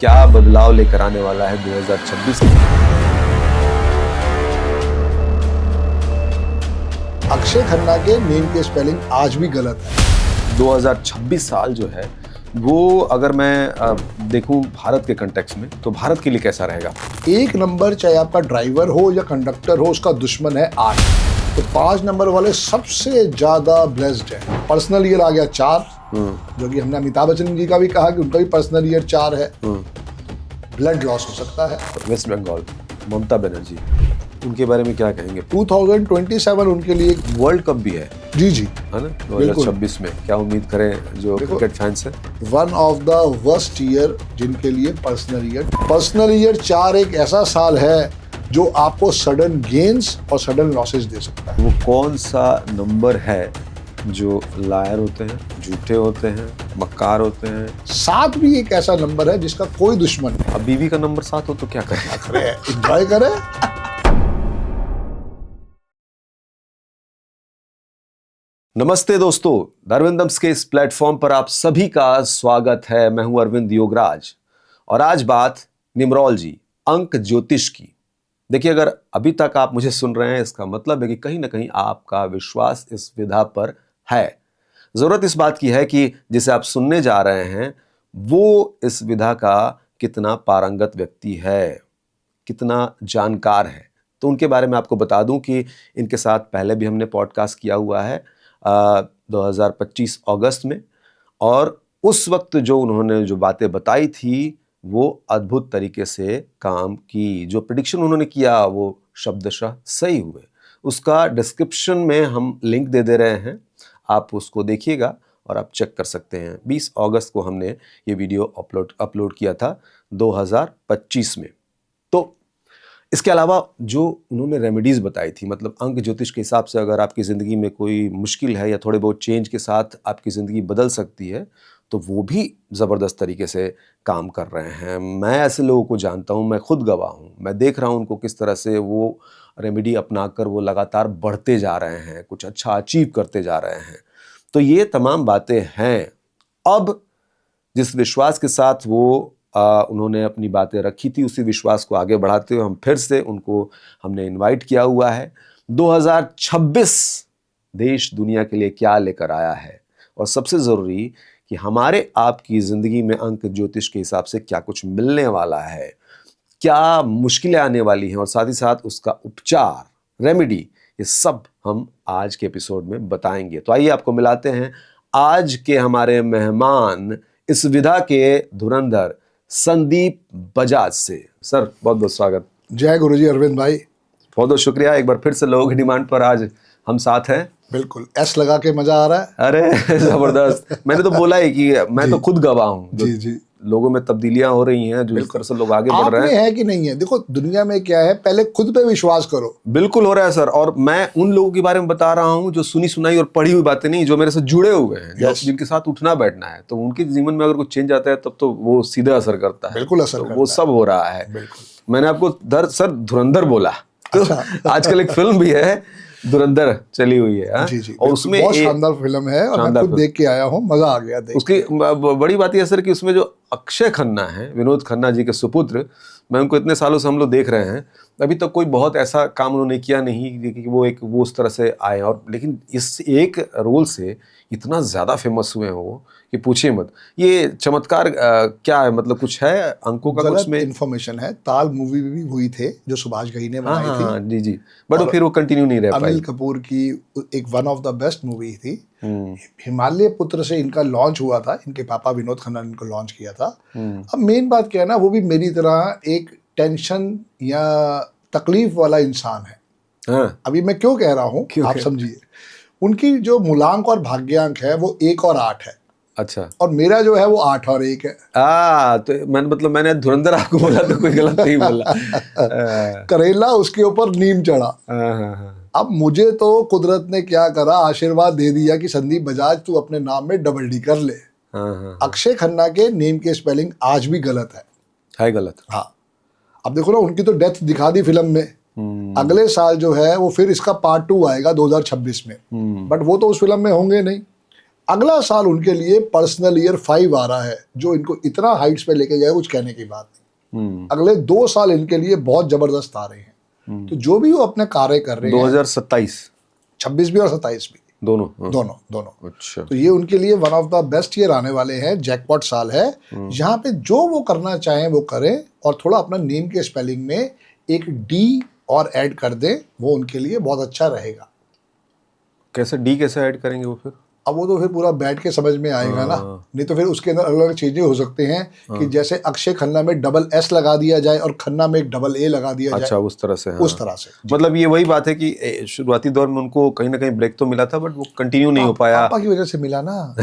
क्या बदलाव लेकर आने वाला है 2026 में? अक्षय खन्ना के नेम की स्पेलिंग आज भी गलत है। 2026 साल जो है वो अगर मैं देखूं भारत के कंटेक्स्ट में तो भारत के लिए कैसा रहेगा? एक नंबर चाहे आपका ड्राइवर हो या कंडक्टर हो, उसका दुश्मन है 8। तो 5 नंबर वाले सबसे ज्यादा ब्लेस्ड है। पर्सनल ईयर आ गया 4, जो कि हमने अमिताभ बच्चन जी का भी कहा कि उनका भी पर्सनल ईयर 4 है। ब्लड लॉस हो सकता है। वेस्ट बंगाल, ममता बनर्जी, उनके बारे में क्या कहेंगे? 2027 उनके लिए वर्ल्ड कप भी है, जी जी है ना? 2026 में क्या उम्मीद करें जो क्रिकेट फैंस है? One of the worst year जिनके लिए पर्सनल ईयर 4 एक ऐसा साल है जो आपको सडन गेन्स और सडन लॉसेस दे सकता है। वो कौन सा नंबर है जो लायर होते हैं, झूठे होते हैं, मक्कार होते हैं? 7 भी एक ऐसा नंबर है जिसका कोई दुश्मन नहीं। अब बीवी का नंबर 7 हो तो क्या करें? एंजॉय करें। नमस्ते दोस्तों, अरविंदम्स के इस प्लेटफॉर्म पर आप सभी का स्वागत है। मैं हूं अरविंद योगराज और आज बात न्यूमरोलॉजी, अंक ज्योतिष की। देखिए, अगर अभी तक आप मुझे सुन रहे हैं, इसका मतलब है कि कहीं ना कहीं आपका विश्वास इस विधा पर है। जरूरत इस बात की है कि जिसे आप सुनने जा रहे हैं वो इस विधा का कितना पारंगत व्यक्ति है, कितना जानकार है। तो उनके बारे में आपको बता दूं कि इनके साथ पहले भी हमने पॉडकास्ट किया हुआ है 2025 अगस्त में, और उस वक्त जो उन्होंने जो बातें बताई थी वो अद्भुत तरीके से काम की। जो प्रेडिक्शन उन्होंने किया वो शब्दशः सही हुए। उसका डिस्क्रिप्शन में हम लिंक दे रहे हैं, आप उसको देखिएगा और आप चेक कर सकते हैं। 20 अगस्त को हमने ये वीडियो अपलोड किया था 2025 में। तो इसके अलावा जो उन्होंने रेमेडीज़ बताई थी, मतलब अंक ज्योतिष के हिसाब से अगर आपकी ज़िंदगी में कोई मुश्किल है या थोड़े बहुत चेंज के साथ आपकी ज़िंदगी बदल सकती है, तो वो भी ज़बरदस्त तरीके से काम कर रहे हैं। मैं ऐसे लोगों को जानता हूँ, मैं खुद गवाह हूँ। मैं देख रहा हूँ उनको किस तरह से वो रेमेडी अपनाकर वो लगातार बढ़ते जा रहे हैं, कुछ अच्छा अचीव करते जा रहे हैं। तो ये तमाम बातें हैं। अब जिस विश्वास के साथ वो उन्होंने अपनी बातें रखी थी, उसी विश्वास को आगे बढ़ाते हुए हम फिर से उनको हमने इनवाइट किया हुआ है। 2026 देश दुनिया के लिए क्या लेकर आया है, और सबसे ज़रूरी कि हमारे आपकी ज़िंदगी में अंक ज्योतिष के हिसाब से क्या कुछ मिलने वाला है, क्या मुश्किलें आने वाली हैं, और साथ ही साथ उसका उपचार, रेमेडी, ये सब हम आज के एपिसोड में बताएंगे। तो आइए आपको मिलाते हैं आज के हमारे मेहमान, इस विधा के धुरंधर संदीप बजाज से। सर, बहुत बहुत स्वागत। जय गुरुजी अरविंद भाई। बहुत बहुत शुक्रिया। एक बार फिर से लोगों की डिमांड पर आज हम साथ हैं। बिल्कुल, एस लगा के मजा आ रहा है। अरे जबरदस्त। मैंने तो बोला ही कि मैं तो खुद गवाह हूँ। जी जी, लोगों में तब्दीलियां हो रही हैं, जो इस तरह से लोग आगे बढ़ रहे हैं। है कि नहीं है? देखो, दुनिया में क्या है, पहले खुद पे विश्वास करो। बिल्कुल हो रहा है सर। और मैं उन लोगों के बारे में बता रहा हूँ जो सुनी सुनाई और पढ़ी हुई बातें नहीं, जो मेरे से जुड़े हुए हैं, जिनके साथ उठना बैठना है। तो उनके जीवन में अगर कुछ चेंज आता है तब तो वो सीधा असर करता है। बिल्कुल असर करता वो सब हो रहा है। मैंने आपको सर धुरंधर बोला, तो आजकल एक फिल्म भी है धुरंधर चली हुई है। जी जी, और उसमें बहुत शानदार फिल्म है और मैं खुद देख के आया हूँ, मजा आ गया देख। उसकी बड़ी बात यह सर कि उसमें जो अक्षय खन्ना है, विनोद खन्ना जी के सुपुत्र, मैं उनको इतने सालों से हम लोग देख रहे हैं, अभी तक कोई बहुत ऐसा काम उन्होंने किया नहीं कि वो उस तरह से आए। और लेकिन इस एक रोल से इतना ज़्यादा फेमस हुए हैं वो कि पूछिए मत। ये चमत्कार क्या है, मतलब कुछ है अंकों का? कुछ में इन्फॉर्मेशन है। ताल मूवी भी हुई थे जो सुभाष घई ने बनाई थी। हाँ जी जी, बट फिर वो कंटिन्यू नहीं रह पाई। अनिल कपूर की एक one of the best movie थी। हिमालय पुत्र से इनका लॉन्च हुआ था, इनके पापा विनोद खन्ना ने इनको लॉन्च किया था। अब मेन बात क्या है ना, वो भी मेरी तरह एक टेंशन या तकलीफ वाला इंसान है। हाँ। अभी मैं क्यों कह रहा हूँ आप समझिए। उनकी जो मूलांक और भाग्यांक है वो 1 और 8 है। अच्छा। और मेरा जो है वो 8 और 1 है। तो मैंने धुरंधर आपको बोला तो कोई गलत नहीं बोला। करेला उसके ऊपर नीम चढ़ा। अब मुझे तो कुदरत ने क्या करा, आशीर्वाद दे दिया कि संदीप बजाज तू अपने नाम में डबल डी कर ले। अक्षय खन्ना के नेम की स्पेलिंग आज भी गलत है गलत। हाँ, अब देखो ना, उनकी तो डेथ दिखा दी फिल्म में। अगले साल जो है वो फिर इसका पार्ट 2 आएगा 2026 में, बट वो तो उस फिल्म में होंगे नहीं। अगला साल उनके लिए पर्सनल ईयर 5 आ रहा है, जो इनको इतना हाइट्स पे लेके जाए, कुछ कहने की बात नहीं। अगले 2 साल इनके लिए बहुत जबरदस्त आ रहे हैं। तो जो भी वो अपने कार्य कर रहे हैं 2027 26 भी और 27 भी, दोनों, हाँ। दोनों। अच्छा। तो ये उनके लिए one of the best year आने वाले हैं। जैकपॉट साल है, जहाँ पे जो वो करना चाहें वो करें, और थोड़ा अपना नेम के स्पेलिंग में एक डी और ऐड कर दें, वो उनके लिए बहुत अच्छा रहेगा। कैसे डी कैसे ऐड करेंगे वो फिर? अब वो तो फिर पूरा बैठ के समझ में आएगा ना, नहीं तो फिर उसके अंदर अलग अलग चीजें हो सकते हैं कि जैसे अक्षय खन्ना में डबल एस लगा दिया जाए और खन्ना में एक डबल ए लगा दिया जाए। अच्छा, उस तरह से, हाँ। उस तरह से मतलब ये वही बात है कि शुरुआती दौर में उनको कहीं ना कहीं ब्रेक तो मिला था, बट वो कंटिन्यू नहीं हो पाया। पापा की वजह से मिला ना।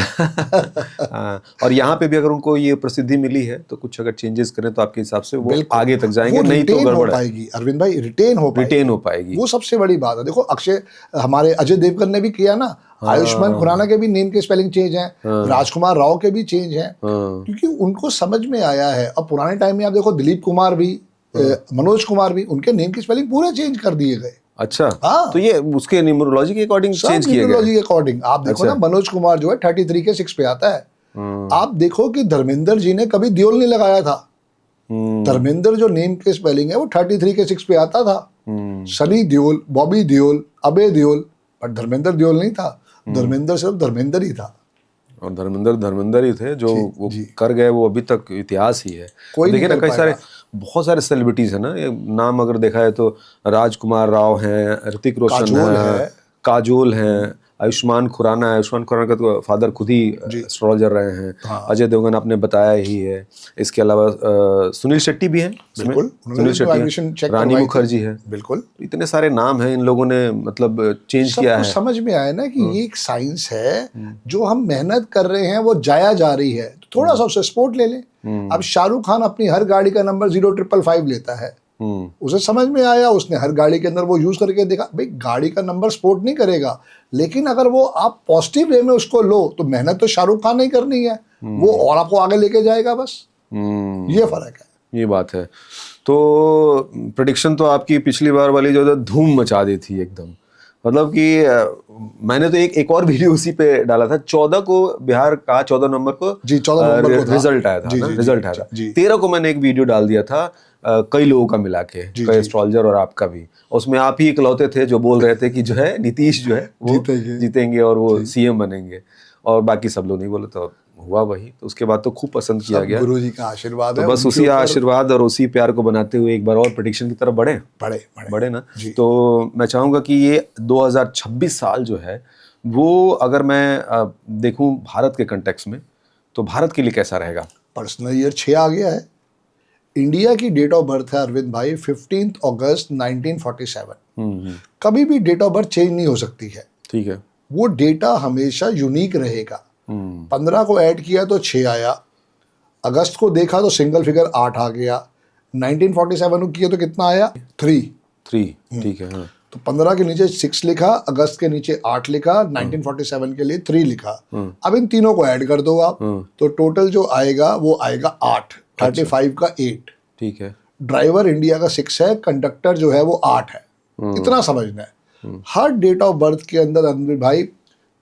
हाँ, और यहाँ पे भी अगर उनको ये प्रसिद्धि मिली है तो कुछ अगर चेंजेस करें तो आपके हिसाब से वो आगे तक जाएंगे, नहीं तो रिटेन हो गड़बड़ है। पाएगी अरविंद भाई, रिटेन हो पाएगी, वो सबसे बड़ी बात है। देखो अक्षय, हमारे अजय देवगन ने भी किया ना, आयुष्मान खुराना के भी नेम के स्पेलिंग चेंज हैं, राजकुमार राव के भी चेंज हैं, क्योंकि उनको समझ में आया है। अब पुराने टाइम में आप देखो दिलीप कुमार भी, मनोज कुमार भी, उनके नेम की स्पेलिंग पूरे चेंज कर दिए गए। अच्छा, हाँ। तो ये उसके न्यूमरोलॉजी के अकॉर्डिंग चेंज किए गए। न्यूमरोलॉजी के अकॉर्डिंग आप देखो ना, मनोज कुमार जो है 33 के 6 पे आता है। आप देखो कि धर्मेंद्र जी ने कभी दियोल नहीं लगाया था। धर्मेंद्र जो नेम के स्पेलिंग है वो 33 के 6 पे आता था। सनी देओल, बॉबी देओल, अबे देओल, पर धर्मेंद्र देओल नहीं था। धर्मेंद्र सिर्फ धर्मेंद्र ही था, और धर्मेंद्र ही थे जो वो कर गए, वो अभी तक इतिहास ही है। देखिए ना, कई सारे बहुत सारे सेलिब्रिटीज है ना, ये नाम अगर देखा है तो राजकुमार राव हैं, ऋतिक रोशन है, काजोल हैं, आयुष्मान खुराना है। आयुष्मान खुराना का तो फादर खुद ही एस्ट्रोलॉजर रहे हैं। हाँ। अजय देवगन आपने बताया ही है। इसके अलावा सुनील शेट्टी भी हैं, सुनील शेट्टी, रानी मुखर्जी है, बिल्कुल। इतने सारे नाम हैं, इन लोगों ने मतलब चेंज किया है। समझ में आया ना कि ये एक साइंस है, जो हम मेहनत कर रहे हैं वो जाया जा रही है, तो थोड़ा सा उससे सपोर्ट ले लें। अब शाहरुख खान अपनी हर गाड़ी का नंबर 0555 लेता है, उसे समझ में आया, उसने हर गाड़ी के अंदर वो यूज करके देखा। भाई गाड़ी का नंबर सपोर्ट नहीं करेगा, लेकिन अगर वो आप पॉजिटिव वे में उसको लो तो मेहनत तो शाहरुख खान नहीं करनी है, वो और आपको आगे लेके जाएगा, बस ये फर्क है। ये बात है। तो प्रेडिक्शन तो आपकी पिछली बार वाली जो धूम मचा दी थी एकदम, मतलब कि मैंने तो एक और वीडियो उसी पे डाला था। 14 को बिहार का 14 नंबर को जी, 14 नंबर को रिजल्ट आया था ना, रिजल्ट आया था। 13 को मैंने एक वीडियो डाल दिया था, कई लोगों का मिला के, कई एस्ट्रोलॉजर और आपका भी। उसमें आप ही इकलौते थे जो बोल रहे थे कि जो है नीतीश जो है वो जीतेंगे और वो सीएम बनेंगे, और बाकी सब लोग नहीं बोले। तो हुआ वही, तो उसके बाद तो खूब पसंद किया गया। गुरुजी का आशीर्वाद है, तो बस उसी आशीर्वाद और उसी प्यार को बनाते हुए एक बार और प्रेडिक्शन की तरफ बढ़े ना। तो मैं चाहूंगा कि ये 2026 साल जो है वो, अगर मैं देखूं भारत के कंटेक्स्ट में, तो भारत के लिए कैसा रहेगा? पर्सनल ईयर 6 आ गया है। इंडिया की डेट ऑफ बर्थ है अरविंद भाई 15 अगस्त 1947। कभी भी डेट ऑफ बर्थ चेंज नहीं हो सकती है, ठीक है। वो डेटा हमेशा यूनिक रहेगा। 15 को ऐड किया तो 6 आया, अगस्त को देखा तो सिंगल फिगर 8 आ गया, 1947 को किया तो कितना आया? 3, ठीक है। हाँ। तो 15 के नीचे 6 लिखा, अगस्त के नीचे 8 लिखा, 1947 के लिए 3 लिखा। अब इन तीनों को ऐड कर दो आप, तो टोटल जो आएगा वो आएगा 8, 35 का 8, ठीक है। ड्राइवर इंडिया का 6 है, कंडक्टर जो है वो 8 है। इतना समझना है। हर डेट ऑफ बर्थ के अंदर भाई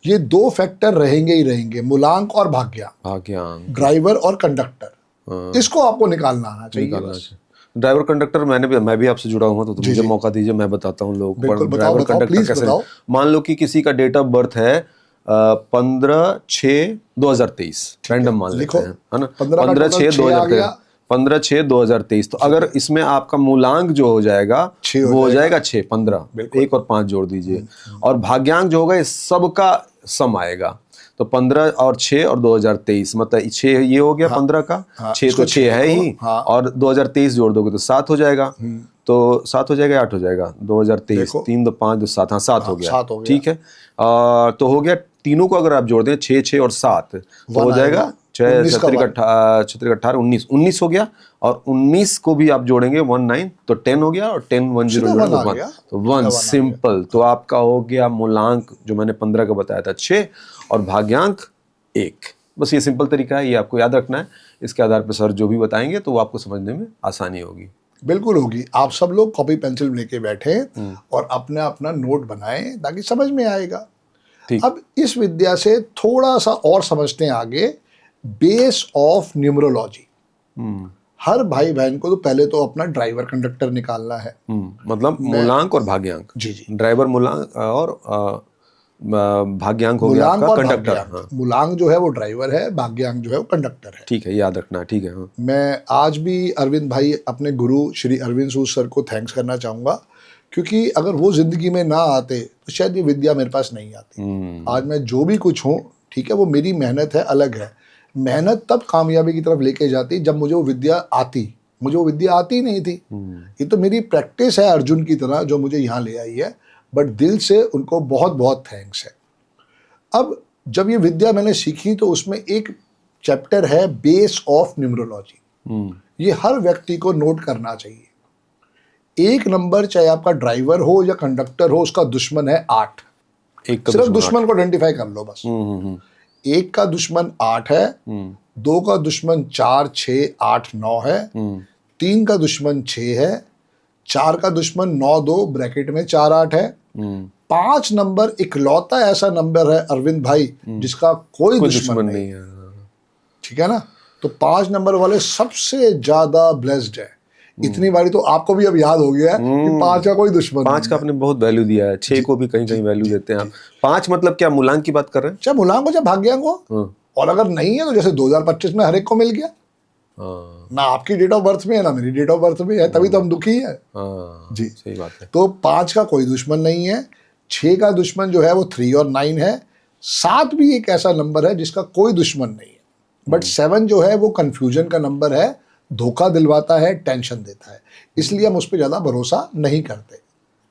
ये 2 फैक्टर रहेंगे ही रहेंगे, मूलांक और भाग्यांक, ड्राइवर और कंडक्टर। इसको आपको निकालना आना चाहिए। ड्राइवर कंडक्टर मैं भी आपसे जुड़ा हुआ, तो मुझे मौका दीजिए, मैं बताता हूँ लोग ड्राइवर कंडक्टर कैसे। मान लो कि किसी का डेट ऑफ बर्थ है 15/6/2023, रैंडम मान लेते हैं, है ना, 15/6/2023। तो अगर इसमें आपका मूलांक जो हो जाएगा वो हो जाएगा 6, 15, 1 और 5 जोड़ दीजिए, और भाग्यांक जो होगा इस सबका सम आएगा। तो 15 और 6 और 2023, मतलब 6 ये हो गया 15 का, 6 तो 6 है ही, और 2023 जोड़ दोगे तो 7 हो जाएगा। तो 7 हो जाएगा, 8 हो जाएगा, 2023, 3 2 5 2 7, हाँ 7 हो गया, ठीक है। तो हो गया, तीनों को अगर आप जोड़ दें 6, 6 और 7 तो हो जाएगा 6, 17, 18, 19 हो गया, और 19 को भी आप जोड़ेंगे 19 तो 10 हो गया, और 10 1 0 1 तो 1 सिंपल। तो आपका हो गया मूलांक जो मैंने 15 का बताया था 6, और भाग्यांक 1। बस ये सिंपल तरीका है, ये आपको याद रखना है। इसके आधार पर सर जो भी बताएंगे तो वो आपको समझने में आसानी होगी। बिल्कुल होगी। आप सब लोग कॉपी पेंसिल लेके बैठे और अपना अपना नोट बनाएं ताकि समझ में आएगा। ठीक। अब इस विद्या से थोड़ा सा और समझते हैं आगे, बेस ऑफ न्यूमरोलॉजी। हर भाई बहन को तो पहले तो अपना ड्राइवर कंडक्टर निकालना है। मतलब मूलांक और भाग्यांक। जी जी। ड्राइवर मूलांक और भाग्यांक हो गया मूलांक आपका और कंडक्टर। भाग्यांक। हाँ मूलांक जो है वो ड्राइवर है, भाग्यांक जो है वो कंडक्टर है। ठीक है, याद रखना। ठीक है। हाँ मैं आज भी अरविंद भाई अपने गुरु श्री अरविंद सूद सर को थैंक्स करना चाहूँगा, क्योंकि अगर वो जिंदगी में ना आते तो शायद ये विद्या मेरे पास नहीं आती। आज मैं जो भी कुछ हूँ, ठीक है, वो मेरी मेहनत है, अलग है। मेहनत तब कामयाबी की तरफ लेके जाती जब मुझे वो विद्या आती। मुझे वो विद्या आती नहीं थी। ये तो मेरी प्रैक्टिस है अर्जुन की तरह जो मुझे यहाँ ले आई है, बट दिल से उनको बहुत बहुत थैंक्स है। अब जब ये विद्या मैंने सीखी तो उसमें एक चैप्टर है बेस ऑफ न्यूमरोलॉजी। ये हर व्यक्ति को नोट करना चाहिए। एक नंबर, चाहे आपका ड्राइवर हो या कंडक्टर हो, उसका दुश्मन है 8। एक का सिर्फ दुश्मन दुश्मन को आइडेंटिफाई कर लो बस। एक का दुश्मन 8 है, 2 का दुश्मन 4, 6, 8, 9 है, 3 का दुश्मन 6 है, 4 का दुश्मन 9, 2 ब्रैकेट में 4, 8 है। 5 नंबर इकलौता ऐसा नंबर है अरविंद भाई जिसका कोई दुश्मन नहीं है। ठीक है ना? तो 5 नंबर वाले सबसे ज्यादा ब्लेस्ड है। इतनी बारी तो आपको भी अब याद हो गया है कि 5 का कोई दुश्मन 5 का आपने बहुत वैल्यू दिया है। 6 को भी कहीं कहीं वैल्यू देते हैं आप। 5 मतलब क्या, मूलांक की बात कर रहे हैं? चाहे मूलांक हो चाहे भाग्यांक हो, और अगर नहीं है तो जैसे 2025 में हर एक को मिल गया। ना आपकी डेट ऑफ बर्थ में है ना मेरी डेट ऑफ बर्थ में है, तभी तो हम दुखी है। जी सही बात है। तो 5 का कोई दुश्मन नहीं है। 6 का दुश्मन जो है वो 3 और 9 है। 7 भी एक ऐसा नंबर है जिसका कोई दुश्मन नहीं है, बट 7 जो है वो कंफ्यूजन का नंबर है, धोखा दिलवाता है, टेंशन देता है, इसलिए हम उस पर ज्यादा भरोसा नहीं करते।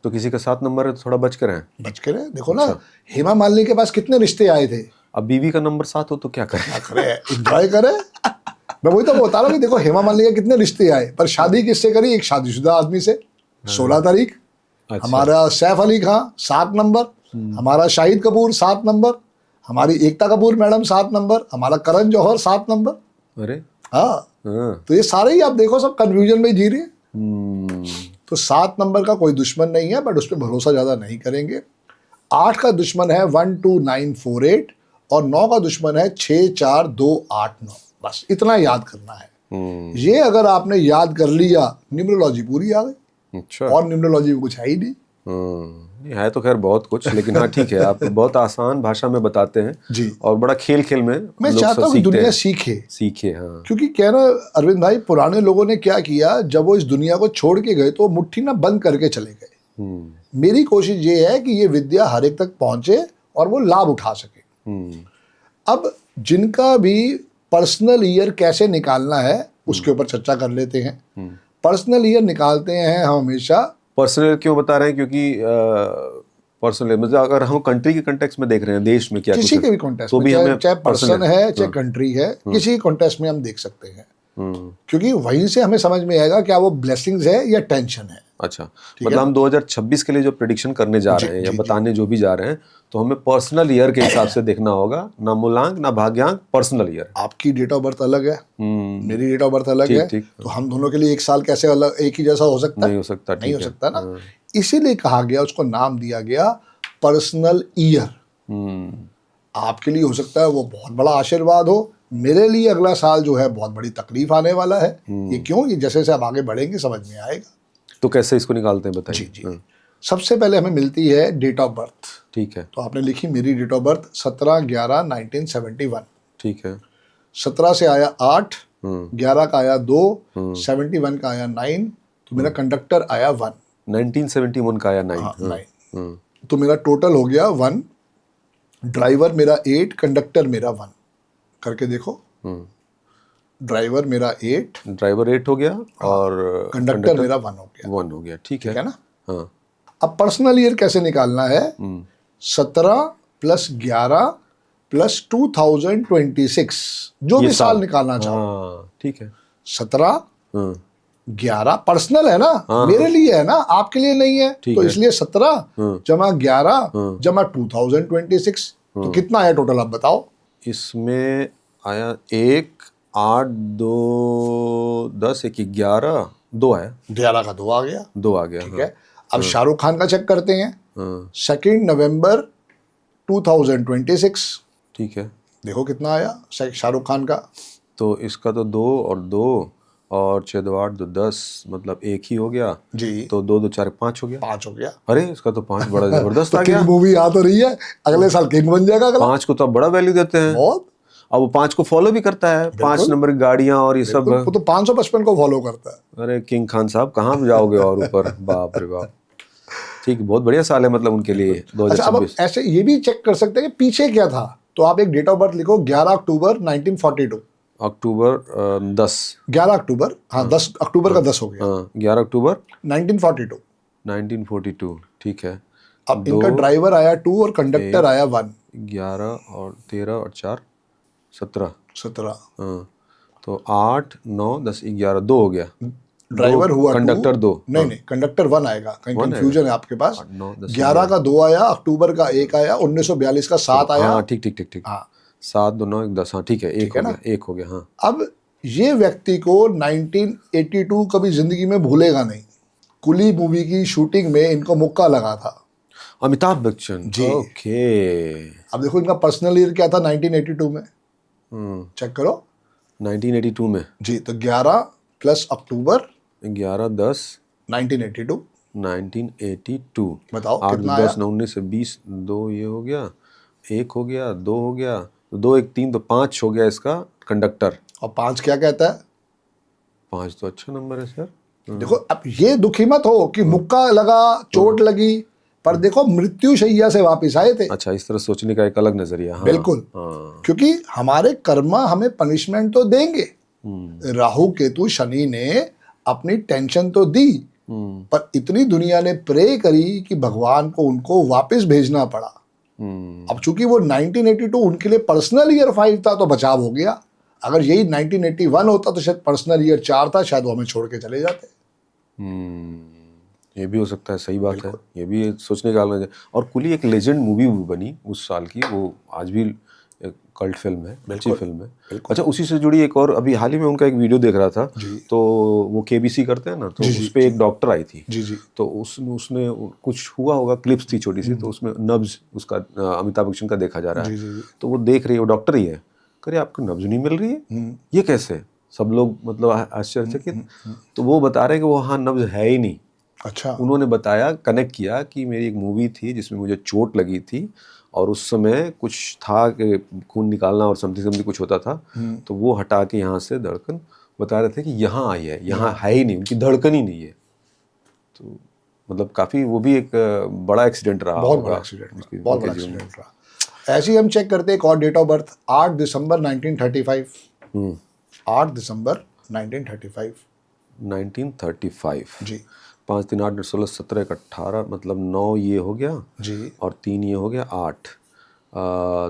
तो किसी का 7 नंबर है तो थोड़ा बच कर रहें। बच के रहे। देखो ना, हेमा मालिनी के पास कितने रिश्ते आए थे। अब बीवी का नंबर 7 हो तो क्या करें? करे, एंजॉय करे। मैं वही तो बता रहा हूँ कि देखो हेमा मालिनी के कितने रिश्ते आए, पर शादी किससे करी? एक शादीशुदा आदमी से। 16 तारीख। अच्छा। हमारा सैफ अली खान 7 नंबर, हमारा शाहिद कपूर 7 नंबर, हमारी एकता कपूर मैडम 7 नंबर, हमारा करण जौहर 7 नंबर। अरे हाँ, तो ये सारे ही आप देखो सब कंफ्यूजन में ही जी रहे हैं। तो 7 नंबर का कोई दुश्मन नहीं है, बट उस पर भरोसा ज्यादा नहीं करेंगे। 8 का दुश्मन है 1, 2, 9, 4, 8 और 9 का दुश्मन है 6, 4, 2, 8, 9। बस इतना याद करना है। ये अगर आपने याद कर लिया, न्यूमरोलॉजी पूरी आ गई। अच्छा। और न्यूमरोलॉजी में कुछ है ही नहीं। ये है तो खैर बहुत कुछ, लेकिन हाँ ठीक है, आप बहुत आसान भाषा में बताते हैं जी। और बड़ा खेल खेल में मैं लोग चाहता सब हूँ कि सीखते दुनिया हैं। सीखे। हाँ। क्योंकि क्या ना अरविंद भाई, पुराने लोगों ने क्या किया, जब वो इस दुनिया को छोड़ के गए तो वो मुट्ठी ना बंद करके चले गए। मेरी कोशिश ये है कि ये विद्या हर एक तक पहुंचे और वो लाभ उठा सके। अब जिनका भी पर्सनल ईयर कैसे निकालना है उसके ऊपर चर्चा कर लेते हैं। पर्सनल ईयर निकालते हैं हम हमेशा। पर्सनल क्यों बता रहे हैं? क्योंकि पर्सनल मतलब अगर हम कंट्री के कॉन्टेक्स्ट में देख रहे हैं, देश में क्या किसी कुछ के है, भी कॉन्टेस्ट तो में, भी हमें चाहे पर्सन personal है चाहे कंट्री है, किसी कॉन्टेस्ट में हम देख सकते हैं। क्योंकि वहीं से हमें समझ में आएगा क्या वो ब्लेसिंग्स है या टेंशन है। अच्छा, मतलब हम 2026 के लिए जो प्रेडिक्शन करने जा रहे हैं या बताने जो भी जा रहे हैं, तो हमें पर्सनल ईयर के हिसाब से देखना होगा, ना मूलांक ना भाग्यांक, पर्सनल ईयर। आपकी डेट ऑफ बर्थ अलग है, मेरी डेट ऑफ बर्थ अलग है, ठीक। तो हम दोनों के लिए एक साल कैसे अलग एक ही जैसा हो सकता है? नहीं हो सकता। नहीं हो सकता ना। इसीलिए कहा गया, उसको नाम दिया गया पर्सनल ईयर। आपके लिए हो सकता है वो बहुत बड़ा आशीर्वाद हो, मेरे लिए अगला साल जो है बहुत बड़ी तकलीफ आने वाला है। ये क्यों? ये जैसे जैसे आप आगे बढ़ेंगे समझ में आएगा। तो कैसे इसको निकालते हैं बताइए। जी। सबसे पहले हमें मिलती है डेट ऑफ बर्थ। ठीक है। तो आपने लिखी मेरी डेट ऑफ बर्थ 17/11/1971। ठीक है। 17 से आया 8, 11 का आया 2, 71 का आया 9, तो मेरा कंडक्टर आया 1। 1971 का आया 9। हाँ, 9। तो मेरा टोटल हो गया 1। ड्राइवर मेरा 8, कंडक्टर मेरा 1। करके देखो, ड्राइवर मेरा 8, ड्राइवर 8 हो गया और कंडक्टर मेरा 1 हो गया। 1 हो गया। ठीक है है ना। हाँ। अब पर्सनल ईयर कैसे निकालना है? 17 + 11 + 2026, जो भी साल निकालना चाहो। हाँ ठीक है। 17, 11 पर्सनल है ना, मेरे लिए है ना, आपके लिए नहीं है। तो इसलिए 17 + 11 = 2026। तो कितना आया टोटल आप बताओ? इसमें आया 1, 8, 2, 10, 1, 11, 2 आया। 11 का 2 आ गया। 2 आ गया। ठीक है। अब शाहरुख खान का चेक करते हैं। 2 नवंबर 2026 ठीक है। देखो कितना आया शाहरुख खान का। तो इसका तो 2 और 2 और 6 2 8 2 10 मतलब एक ही हो गया। जी तो 2 2 4 5 हो गया। 5 हो गया। अरे इसका तो 5 बड़ा जबरदस्त तो आ किंग गया। मूवी आ तो रही है, अगले साल किंग बन जाएगा अगला। 5 को तो अब बड़ा वैल्यू देते हैं। बहुत अब वो 5 को फॉलो भी करता है। 5 बिल्कुल। नंबर की गाड़ियां और ये बिल्कुल, वो सब। तो 555 को फॉलो करता है। अरे किंग खान साहब कहाँ जाओगे और ऊपर, बाप रे बाप। ठीक, बहुत बढ़िया साल है मतलब उनके लिए अच्छा, अब 2026। ऐसे ये भी चेक कर सकते हैं कि पीछे क्या था। तो आप एक डेट ऑफ बर्थ लिखो, 11 अक्टूबर 1942। अक्टूबर 10। 11 अक्टूबर, हाँ 10 अक्टूबर का 10 हो गया। हाँ 11 अक्टूबर 1942। 1942। ठीक है। अब 2 इनका ड्राइवर आया 2 और कंडक्टर आया 1। 11 और 13 और 4 17। 17। हाँ तो 8 9 10 11 2 हो गया। ड्राइवर हुआ 2, कंडक्टर 2। नहीं नहीं कंडक्टर 1 आएगा, कहीं 1 कंफ्यूजन है आपके पास। 8 9 10 11 का 2 आया, अक्टूबर का 1 आया, 1942 का 7 आया। हाँ ठीक ठीक ठीक ठीक। हाँ 7 2 9 1 10। हाँ ठीक है, एक है हो ना? गया, एक हो गया। हाँ अब ये व्यक्ति को 1982 कभी जिंदगी में भूलेगा नहीं। कुली मूवी की शूटिंग में इनको मुक्का लगा था। अमिताभ बच्चन जी। ओके। अब देखो इनका पर्सनल ईयर क्या था 1982 में, हम्म, चेक करो 1982 में जी। तो 11 प्लस अक्टूबर 11 10 1982, 1982। बताओ 8 कितना 10 आया? 9 19 20 2 ये हो गया, एक हो गया, 2 हो गया, तो 2 1 3 तो 5 हो गया इसका कंडक्टर। और 5 क्या कहता है? 5 तो अच्छा नंबर है सर। देखो अब ये दुखी मत हो कि मुक्का लगा, चोट लगी, पर देखो मृत्यु शैया से वापस आए थे। अच्छा, इस तरह सोचने का एक अलग नजरिया। हाँ बिल्कुल। हाँ। क्योंकि हमारे कर्मा हमें पनिशमेंट तो देंगे। राहु केतु शनि ने अपनी टेंशन तो दी, पर इतनी दुनिया ने प्रे करी कि भगवान को उनको वापस भेजना पड़ा। अब चूंकि वो 1982 उनके लिए पर्सनल ईयर 5 था तो बचाव हो गया। अगर यही 1981 होता तो शायद पर्सनल ईयर 4 था, शायद वो हमें छोड़ के चले जाते। ये भी हो सकता है, सही बात है। ये भी सोचने का अलग है। और कुली एक लेजेंड मूवी बनी उस साल की, वो आज भी एक कल्ट फिल्म है, अच्छी फिल्म है। अच्छा, उसी से जुड़ी एक और, अभी हाल ही में उनका एक वीडियो देख रहा था। तो वो केबीसी करते हैं ना, तो उस पे एक डॉक्टर आई थी। जी जी। तो उसने कुछ हुआ होगा, क्लिप्स थी छोटी सी, तो उसमें नब्ज उसका अमिताभ बच्चन का देखा जा रहा जी है। जी। तो वो देख रही है, वो डॉक्टर ही है, करे आपको नब्ज नहीं मिल रही है, ये कैसे? सब लोग मतलब आश्चर्यचकित। तो वो बता रहे हैं कि वो हाँ नब्ज है ही नहीं। अच्छा। उन्होंने बताया, कनेक्ट किया कि मेरी एक मूवी थी जिसमें मुझे चोट लगी थी और उस समय कुछ था कि खून निकालना और समथिंग कुछ होता था, तो वो हटा के यहाँ से धड़कन बता रहे थे कि यहाँ आई है, यहाँ है ही नहीं, उनकी धड़कन ही नहीं है। तो मतलब काफ़ी वो भी एक बड़ा एक्सीडेंट रहा बहुत होगा बड़ा एक्सीडेंट उनके- रहा, बहुत उनके बड़ा जीवन में। एक्सीडेंट रहा। ऐसे ही हम चेक करते हैं एक और डेट ऑफ बर्थ, 8 दिसंबर 1935। 8 दिसंबर 1935। 1935। जी 5 3 8 16 17 1 18 मतलब 9 ये हो गया जी। और 3 ये हो गया 8।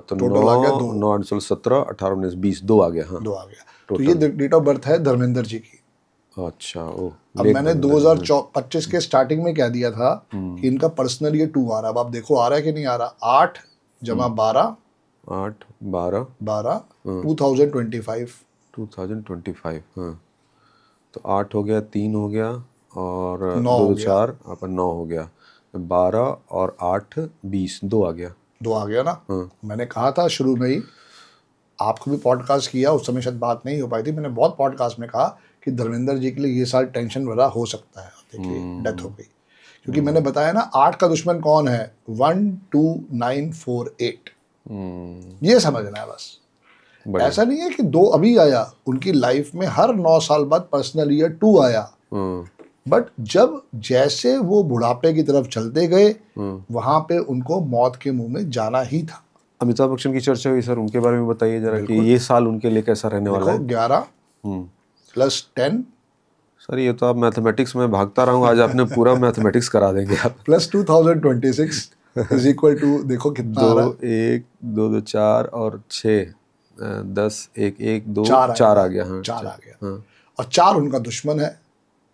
तो टोटल आ गया 2। 9 8 16 17 18 19 20 2 आ गया। हाँ 2 आ गया। तो ये डेट ऑफ बर्थ है धर्मेंद्र जी की। अच्छा। ओ अब मैंने 2025 के स्टार्टिंग में क्या दिया था कि इनका पर्सनल ये 2 आ रहा है। अब आप देखो आ रहा है कि नहीं आ रहा। 8 जमा 12 8 12 12 2025। 2025। हाँ तो 8 हो गया, 3 हो गया और 9 2 हो 2 गया। 4 अपन 9 हो गया, 12 और 8 20 2 आ गया। 2 आ गया ना। मैंने कहा था शुरू में ही, आपको भी पॉडकास्ट किया, उस समय शायद बात नहीं हो पाई थी। मैंने बहुत पॉडकास्ट में कहा कि धर्मेंद्र जी के लिए ये साल टेंशन भरा हो सकता है। देखिए डेथ हो गई, क्योंकि मैंने बताया ना 8 का दुश्मन कौन है, 1 2 9 4 8। ये समझना है बस। बढ़िया। ऐसा नहीं है कि 2 अभी आया, उनकी लाइफ में हर 9 साल बाद पर्सनल ईयर 2 आया। बट जब जैसे वो बुढ़ापे की तरफ चलते गए, वहां पे उनको मौत के मुंह में जाना ही था। अमिताभ बच्चन की चर्चा हुई सर, उनके बारे में बताइए जरा कि ये साल उनके लिए कैसा रहने वाला है। 11 प्लस 10 सर ये तो आप मैथमेटिक्स में भागता रहा हूँ, आज आपने पूरा मैथमेटिक्स करा देंगे आप। प्लस 2026 इज इक्वल टू, देखो कितना आ रहा है। 2 1 2 2 4 और 6 10 1 1 2 4 4 आ गया। हाँ 4 आ गया। हाँ, और 4 उनका दुश्मन है।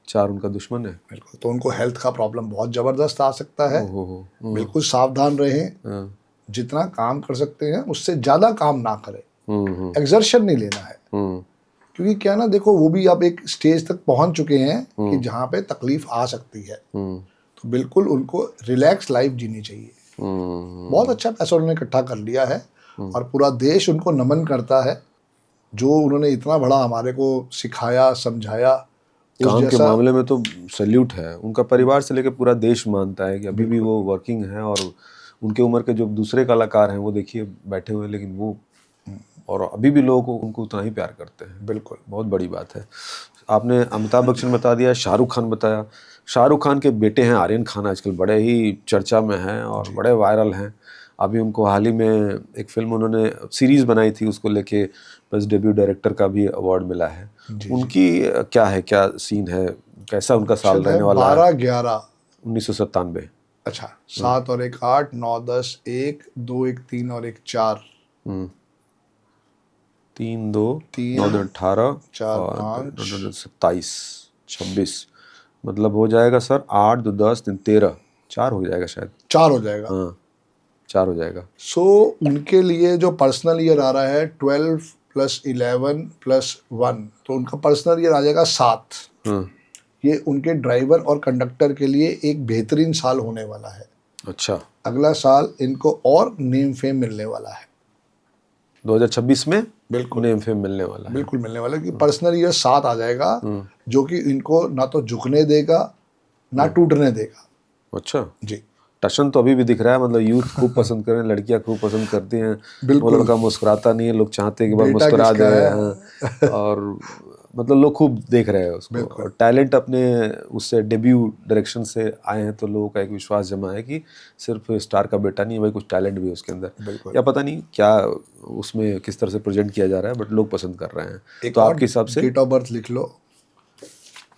4 उनका दुश्मन है। बिल्कुल। तो उनको हेल्थ का प्रॉब्लम बहुत जबरदस्त आ सकता है। हो बिल्कुल सावधान रहें। जितना काम कर सकते हैं उससे ज्यादा काम ना करें। एक्सर्शन नहीं लेना है। क्योंकि क्या ना, देखो वो भी आप एक स्टेज तक पहुंच चुके हैं कि जहाँ पे तकलीफ आ सकती है। तो बिल्कुल उनको रिलैक्स लाइफ जीनी चाहिए। बहुत अच्छा पैसा उन्होंने इकट्ठा कर लिया है और पूरा देश उनको नमन करता है, जो उन्होंने इतना बड़ा हमारे को सिखाया, समझाया। उस काम के जैसा मामले में तो सैल्यूट है। उनका परिवार से लेकर पूरा देश मानता है कि अभी भी वो वर्किंग है, और उनके उम्र के जो दूसरे कलाकार हैं वो देखिए बैठे हुए हैं, लेकिन वो और अभी भी लोगों को उनको उतना ही प्यार करते हैं। बिल्कुल बहुत बड़ी बात है। आपने अमिताभ बच्चन बता दिया, शाहरुख खान बताया। शाहरुख खान के बेटे हैं आर्यन खान, आजकल बड़े ही चर्चा में हैं और बड़े वायरल हैं। अभी उनको हाल ही में एक फिल्म उन्होंने सीरीज बनाई थी, उसको लेके बेस्ट डेब्यू डायरेक्टर का भी अवार्ड मिला है। उनकी क्या है, क्या सीन है, कैसा उनका साल रहने वाला है? 12-11 1997। अच्छा, 7 और 1 8 9 10 1 2 1 3 और 1 4 3 2 3 9 18 4 और 5 27 26, मतलब हो जाएगा सर 8 2 10 3 13, 4 हो जाएगा शायद। 4 हो जाएगा। हाँ 4 हो जाएगा। सो उनके लिए जो पर्सनल ईयर आ रहा है 12 + 11 + 1, तो उनका पर्सनल ईयर आ जाएगा 7। ये उनके ड्राइवर और कंडक्टर के लिए एक बेहतरीन साल होने वाला है। अच्छा, अगला साल इनको और नेम फेम मिलने वाला है। 2026 में बिल्कुल नेम फेम मिलने वाला है। बिल्कुल मिलने वाला है कि पर्सनल ईयर 7 आ जाएगा, जो कि इनको ना तो झुकने देगा ना टूटने देगा। अच्छा, जी टशन तो अभी भी दिख रहा है, मतलब यूथ खूब पसंद कर रहे हैं, लड़कियां खूब पसंद करती हैं। वो बिल्कुल। लड़का मुस्कुराता नहीं है, लोग चाहते हैं कि बस बेटा मुस्कुरा दे। किसका है? हाँ, और मतलब लोग खूब देख रहे हैं उसको, और टैलेंट अपने उससे डेब्यू डायरेक्शन से आए हैं, तो लोगों का एक विश्वास जमा है कि सिर्फ स्टार का बेटा नहीं है भाई, कुछ टैलेंट भी है उसके अंदर। बिल्कुल। या पता नहीं क्या उसमें किस तरह से प्रेजेंट किया जा रहा है, बट लोग पसंद कर रहे हैं। एक तो और आपके हिसाब से डेट ऑफ बर्थ लिख लो,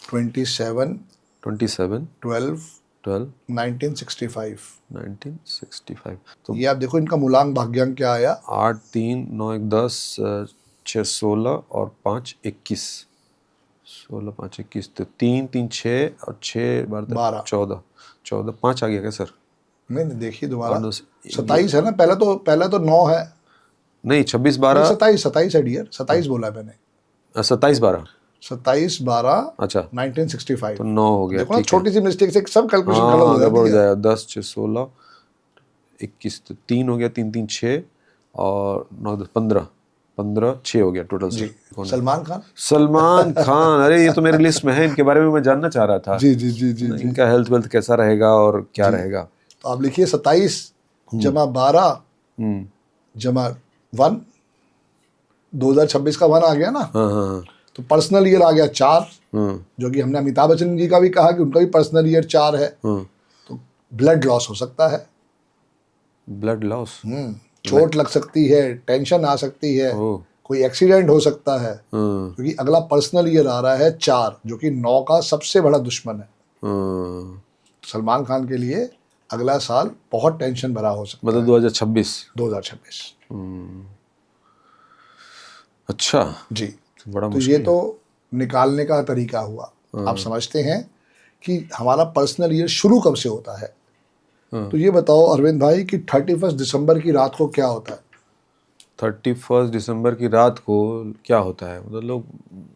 27 27 12 12 1965। 1965। तो ये आप देखो इनका मूलांक भाग्यांक क्या आया? 8 3 9 1 10 6 16 और 5 21, 16 5 21, तो 3 3 6 और 6 12 14 14 5 आ गया क्या सर? नहीं देखिए दोबारा, और 27 है ना, पहला तो 9 है। नहीं 26 12 27 है डियर, 27 बोला है मैंने। 27 12, 27 12 अच्छा 1965। तो 9 हो गया। देखो ना, ठीक है, छोटी सी मिस्टेक से सब कैलकुलेशन हाँ गलत हो गड़बड़ हो जाती है। जाएगा। 10 6 16 21, तो 3 हो गया, 3 3 6 और 9 10 15 15 6 हो गया टोटल जी। सर। सलमान खान। सलमान खान, अरे ये तो मेरी लिस्ट में है, इनके बारे में मैं जानना चाह रहा था। जी जी जी जी जी। इनका हेल्थ वेल्थ कैसा रहेगा और क्या रहेगा? तो आप लिखिए 27 जमा 12 जमा 1, 2026 का 1 आ गया ना। हाँ हाँ हाँ। तो पर्सनल ईयर आ गया 4, जो कि हमने अमिताभ बच्चन जी का भी कहा कि उनका भी पर्सनल ईयर 4 है। तो ब्लड लॉस हो सकता है, ब्लड लॉस, चोट लग सकती है, टेंशन आ सकती है, कोई एक्सीडेंट हो सकता है, क्योंकि अगला पर्सनल ईयर आ रहा है 4, जो कि 9 का सबसे बड़ा दुश्मन है। सलमान खान के लिए अगला साल बहुत टेंशन भरा हो सकता मतलब 2026। 2026। अच्छा जी। बड़ा तो मुश्किल ये तो निकालने का तरीका हुआ। आप समझते हैं कि हमारा पर्सनल ईयर शुरू कब से होता है। तो ये बताओ अरविंद भाई कि 31 दिसंबर की रात को क्या होता है? 31 दिसंबर की रात को क्या होता है? मतलब लोग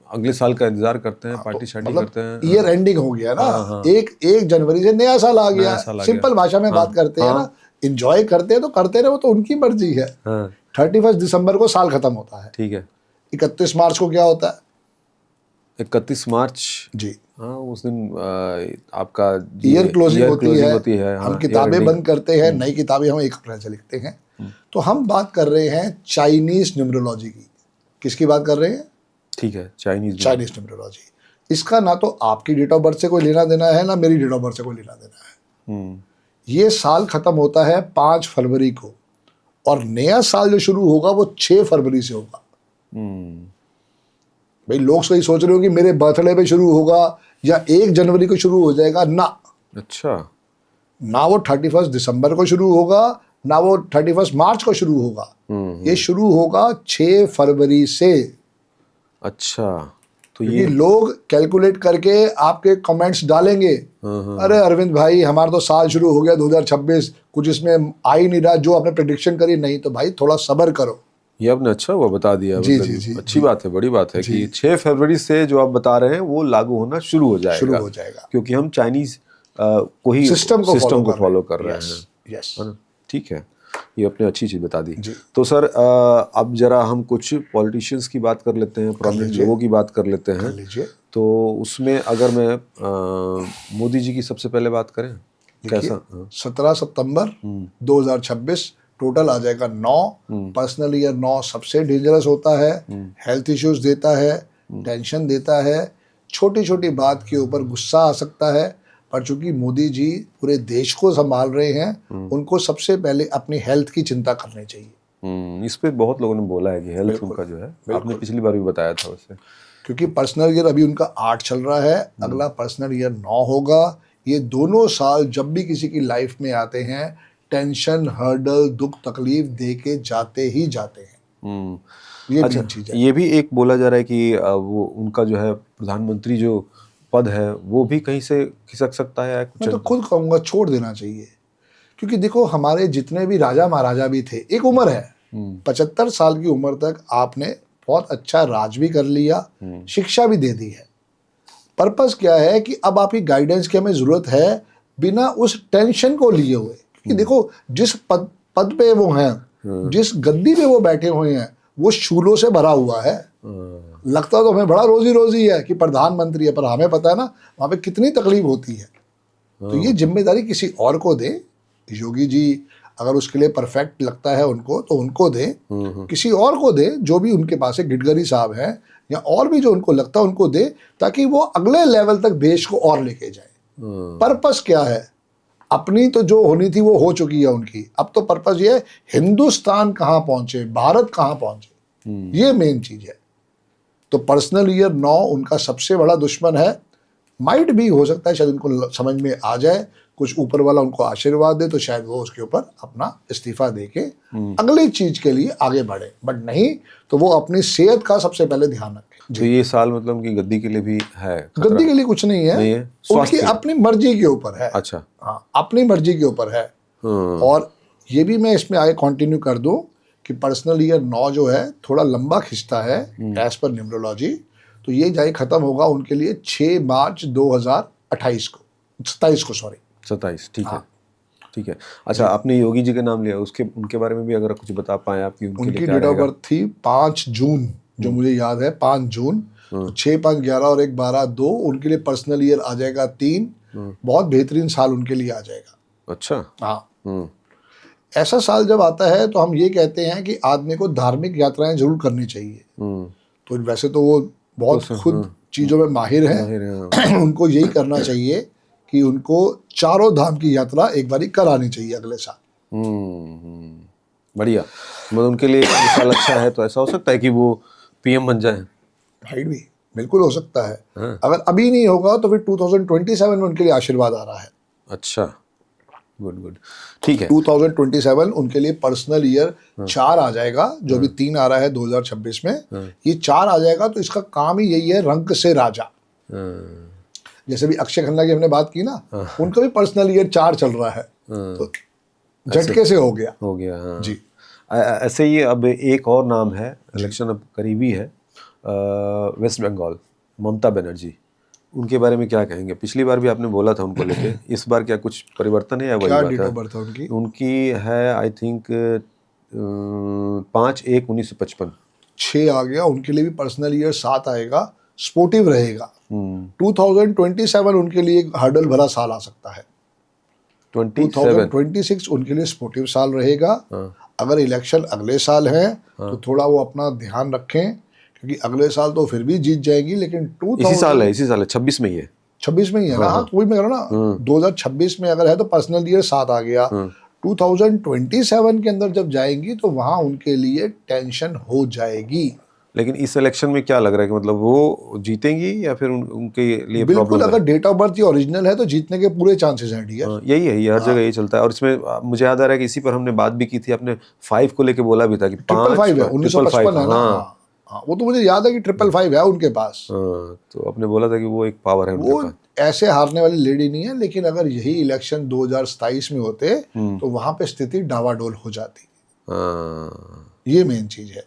अगले साल का इंतजार करते हैं, पार्टी शार्टी करते हैं। ईयर एंडिंग हो गया ना, एक जनवरी से नया साल आ गया। सिंपल भाषा में बात करते हैं ना, एंजॉय करते हैं तो करते रहे, वो तो उनकी मर्जी है। 31 दिसंबर को साल खत्म होता है। ठीक है। 31 मार्च को क्या होता है? 31 मार्च, जी हाँ उस दिन आपका ईयर क्लोजिंग होती है। हाँ, हम किताबें बंद करते हैं, नई किताबें हम 1 अप्रैल से लिखते हैं। तो हम बात कर रहे हैं चाइनीज न्यूमरोलॉजी की। किसकी बात कर रहे हैं? ठीक है, चाइनीज न्यूमरोलॉजी। इसका ना तो आपकी डेट ऑफ बर्थ से कोई लेना देना है, ना मेरी डेट ऑफ बर्थ से कोई लेना देना है। ये साल खत्म होता है 5 फरवरी को, और नया साल जो शुरू होगा वो 6 फरवरी से होगा। भाई लोग सही सोच रहे हो कि मेरे बर्थडे पे शुरू होगा या 1 जनवरी को शुरू हो जाएगा, ना। अच्छा, ना वो 31 दिसंबर को शुरू होगा, ना वो 31 मार्च को शुरू होगा। ये शुरू होगा 6 फरवरी से। अच्छा, तो ये लोग कैलकुलेट करके आपके कमेंट्स डालेंगे, अरे अरविंद भाई हमारा तो साल शुरू हो गया 2026, कुछ इसमें आ ही नहीं रहा जो आपने प्रेडिक्शन करी। नहीं तो भाई थोड़ा सब्र करो। ये आपने अच्छा हुआ बता दिया। जी, मतलब जी, जी, अच्छी बात है, बड़ी बात है कि 6 फरवरी से जो आप बता रहे हैं वो लागू होना शुरू हो जाएगा, क्योंकि हम चाइनीज को ही सिस्टम को फॉलो कर रहे हैं। यस। ठीक है, ये आपने अच्छी चीज़ बता दी। जी। तो सर अब जरा हम कुछ पॉलिटिशियंस की बात कर लेते हैं, प्रोमिनेंट लीजिए। लोगों की बात कर लेते कर हैं। लीजिए। तो उसमें अगर मैं मोदी जी की सबसे पहले बात करें, देखिए, कैसा? हाँ। 17 सितंबर 2026 टोटल आ जाएगा 9। पर्सनल ईयर 9 सबसे डेंजरस होता है। हेल्थ इश्यूज देता है, टेंशन देता है, छोटी छोटी बात के ऊपर गुस्सा आ सकता है। पर चूंकि मोदी जी पूरे देश को संभाल रहे हैं, उनको सबसे पहले अपनी हेल्थ की चिंता करनी चाहिए। इस पे बहुत लोगों ने बोला है कि हेल्थ बिल्कुल, उनका जो है, आपने बिल्कुल। पिछली बार भी बताया था वैसे। क्योंकि पर्सनल ईयर अभी उनका 8 चल रहा है, अगला पर्सनल ईयर 9 होगा। ये दोनों साल जब भी किसी की लाइफ में आते हैं, टेंशन, हर्डल, दुख तकलीफ दे के जाते ही जाते हैं। ये अच्छा, मेन चीज है। ये भी एक बोला जा रहा है कि वो उनका जो है प्रधानमंत्री जो पद है वो भी कहीं से खिसक सकता है या मैं कुछ। तो खुद कहूँगा छोड़ देना चाहिए। क्योंकि देखो, हमारे जितने भी राजा महाराजा भी थे, एक उम्र है, 75 साल की उम्र तक आपने बहुत अच्छा राज भी कर लिया, शिक्षा भी दे दी है। पर्पस क्या है कि अब आपकी गाइडेंस की हमें जरूरत है, बिना उस टेंशन को लिए हुए। क्योंकि देखो, जिस पद पे वो हैं, जिस गद्दी पे वो बैठे हुए हैं, वो शूलों से भरा हुआ है। लगता तो हमें बड़ा रोजी रोजी है कि प्रधानमंत्री है, पर हमें पता है ना वहां पे कितनी तकलीफ होती है। तो ये जिम्मेदारी किसी और को दें। योगी जी अगर उसके लिए परफेक्ट लगता है उनको, तो उनको दें। किसी और को दें, जो भी उनके पास है, गडकरी साहब हैं, या और भी जो उनको लगता है उनको दे, ताकि वो अगले लेवल तक देश को और लेके जाए। पर्पस क्या है? अपनी तो जो होनी थी वो हो चुकी है उनकी। अब तो पर्पस ये है, हिंदुस्तान कहाँ पहुंचे, भारत कहाँ पहुंचे, ये मेन चीज है। तो पर्सनल ईयर 9 उनका सबसे बड़ा दुश्मन है। माइट भी हो सकता है शायद उनको समझ में आ जाए, कुछ ऊपर वाला उनको आशीर्वाद दे, तो शायद वो उसके ऊपर अपना इस्तीफा देके अगली चीज के लिए आगे बढ़े। बट नहीं तो वो अपनी सेहत का सबसे पहले ध्यान रखें। तो ये साल मतलब कि गद्दी के लिए भी है खतरा? गद्दी के लिए कुछ नहीं है, नहीं है, स्वास्थ्य उनकी के लिए। अपनी मर्जी के ऊपर है। अच्छा। हाँ, अपनी मर्जी के ऊपर है। और ये भी मैं इसमें आगे कंटिन्यू कर दूं कि पर्सनल ईयर 9 जो है थोड़ा लंबा खिंचता है एज पर न्यूमरोलॉजी। तो ये जाए खत्म होगा उनके लिए 6 मार्च 2028 को, 27 को, सॉरी 27। ठीक है, ठीक है। अच्छा, आपने योगी जी का नाम लिया, उसके उनके बारे में भी अगर कुछ बता पाए आप कि उनके लिए उनकी क्या डेट ऑफ रहेगा? बर्थ थी 5 जून, जो मुझे याद है 5 जून। तो 6, 5, 11 और 1, 12, 2 उनके लिए पर्सनल ईयर आ जाएगा 3। बहुत बेहतरीन साल उनके लिए आ जाएगा। अच्छा। हाँ, ऐसा साल जब आता है तो हम ये कहते हैं कि आदमी को धार्मिक यात्राएं जरूर करनी चाहिए। तो वैसे तो वो बहुत खुद चीजों में माहिर हैं। उनको यही करना चाहिए कि उनको चारों धाम की यात्रा एक बारी करानी चाहिए अगले साल। बढ़िया। मतलब उनके लिए ये साल अच्छा है, तो ऐसा हो सकता है कि वो पीएम बन जाए। राइट भी, बिल्कुल हो सकता है। अगर अभी नहीं होगा तो फिर 2027 में उनके लिए आशीर्वाद आ रहा है। अच्छा, गुड गुड, ठीक है। 2027 उनके लिए पर्सनल ईयर 4 आ जाएगा, जो भी 3 आ रहा है 2026 में। ये 4 आ जाएगा तो इसका काम ही यही है, रंग से राजा। जैसे भी अक्षय खन्ना की हमने बात की ना, उनका भी पर्सनल ईयर 4 चल रहा है, तो झटके से हो गया। हाँ। जी। ऐसे ही अब एक और नाम है, इलेक्शन अब करीबी है, वेस्ट बंगाल, ममता बनर्जी, उनके बारे में क्या कहेंगे? पिछली बार भी आपने बोला था उनको लेके, इस बार क्या कुछ परिवर्तन है या वही क्या बात डेट है? ऑफ बर्थ है उनकी? उनकी है आई थिंक 5/1/1955। 6 आ गया, उनके लिए भी पर्सनल ईयर 7 आएगा, स्पोर्टिव रहेगा। 2027 उनके लिए एक हर्डल भरा साल आ सकता है। 27। 2026 उनके लिए स्पोर्टिव साल रहेगा। अगर इलेक्शन अगले साल है तो थोड़ा वो अपना ध्यान रखें, क्योंकि अगले साल तो फिर भी जीत जाएगी, लेकिन इसी साल है 26 में ही है। 26 में ही है ना। हाँ, तो वही मैं कह रहा हूँ ना, 2026 में अगर है तो पर्सनल ईयर 7 आ गया। 2027 के अंदर जब जाएंगी तो वहां उनके लिए टेंशन हो जाएगी। लेकिन इस इलेक्शन में क्या लग रहा है कि मतलब वो जीतेंगी या फिर उनके लिए बिल्कुल, प्रॉब्लम है? अगर डेट ऑफ बर्थ ओरिजिनल है तो जीतने के पूरे चांसेस हैं डियर। यही है, ये हर जगह यही चलता है। और इसमें मुझे याद आ रहा है कि इसी पर हमने बात भी की थी, आपने 5 को लेके बोला भी था कि 555 है, 1955 है ना। हाँ, हाँ, वो तो मुझे याद है कि 555 है उनके पास। तो आपने बोला था कि वो एक पावर है उनके वो पास। ऐसे हारने वाली लेडी नहीं है, लेकिन अगर यही इलेक्शन 2027 में होते तो वहां पे स्थिति डावाडोल हो जाती। ये मेन चीज है।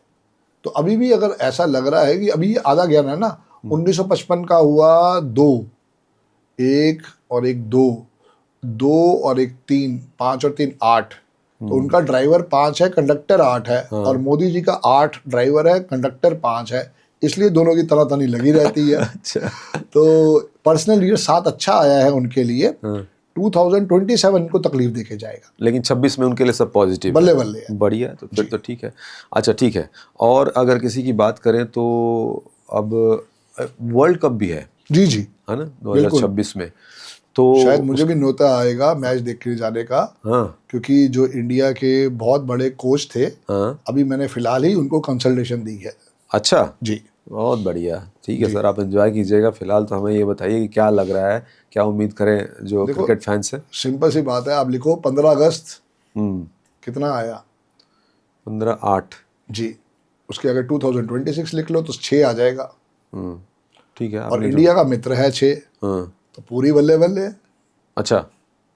तो अभी भी अगर ऐसा लग रहा है कि अभी आधा ज्ञान है ना, 1955 का हुआ 2, 1 और 1 2, 2 और 1 3, 5 और 3 8, तो उनका ड्राइवर 5 है, कंडक्टर 8 है, और मोदी जी का 8 ड्राइवर है, कंडक्टर 5 है, इसलिए दोनों की तनातनी लगी रहती है। अच्छा। तो पर्सनल ईयर 7 अच्छा आया है उनके लिए। 2027 को तकलीफ देके जाएगा, लेकिन 26 में उनके लिए सब पॉजिटिव बल्ले बल्ले है। बढ़िया, तो फिर तो ठीक है। अच्छा ठीक है, और अगर किसी की बात करें तो अब वर्ल्ड कप भी है जी जी, है ना 2026 में, तो शायद मुझे भी न्योता आएगा मैच देखने जाने का। हाँ क्योंकि जो इंडिया के बहुत बड़े कोच थे, हाँ, अभी मैंने फिलहाल ही उनको कंसल्टेशन दी है। अच्छा जी, बहुत बढ़िया, ठीक है सर, आप एंजॉय कीजिएगा। फिलहाल तो हमें ये बताइए कि क्या लग रहा है, क्या उम्मीद करें जो क्रिकेट फैंस हैं। सिंपल सी बात है, आप लिखो 15 अगस्त कितना आया 15/8। जी, उसके अगर 2026 लिख लो तो 6 आ जाएगा। ठीक है, और आपने इंडिया का मित्र है 6, हाँ तो पूरी बल्ले बल्ले। अच्छा,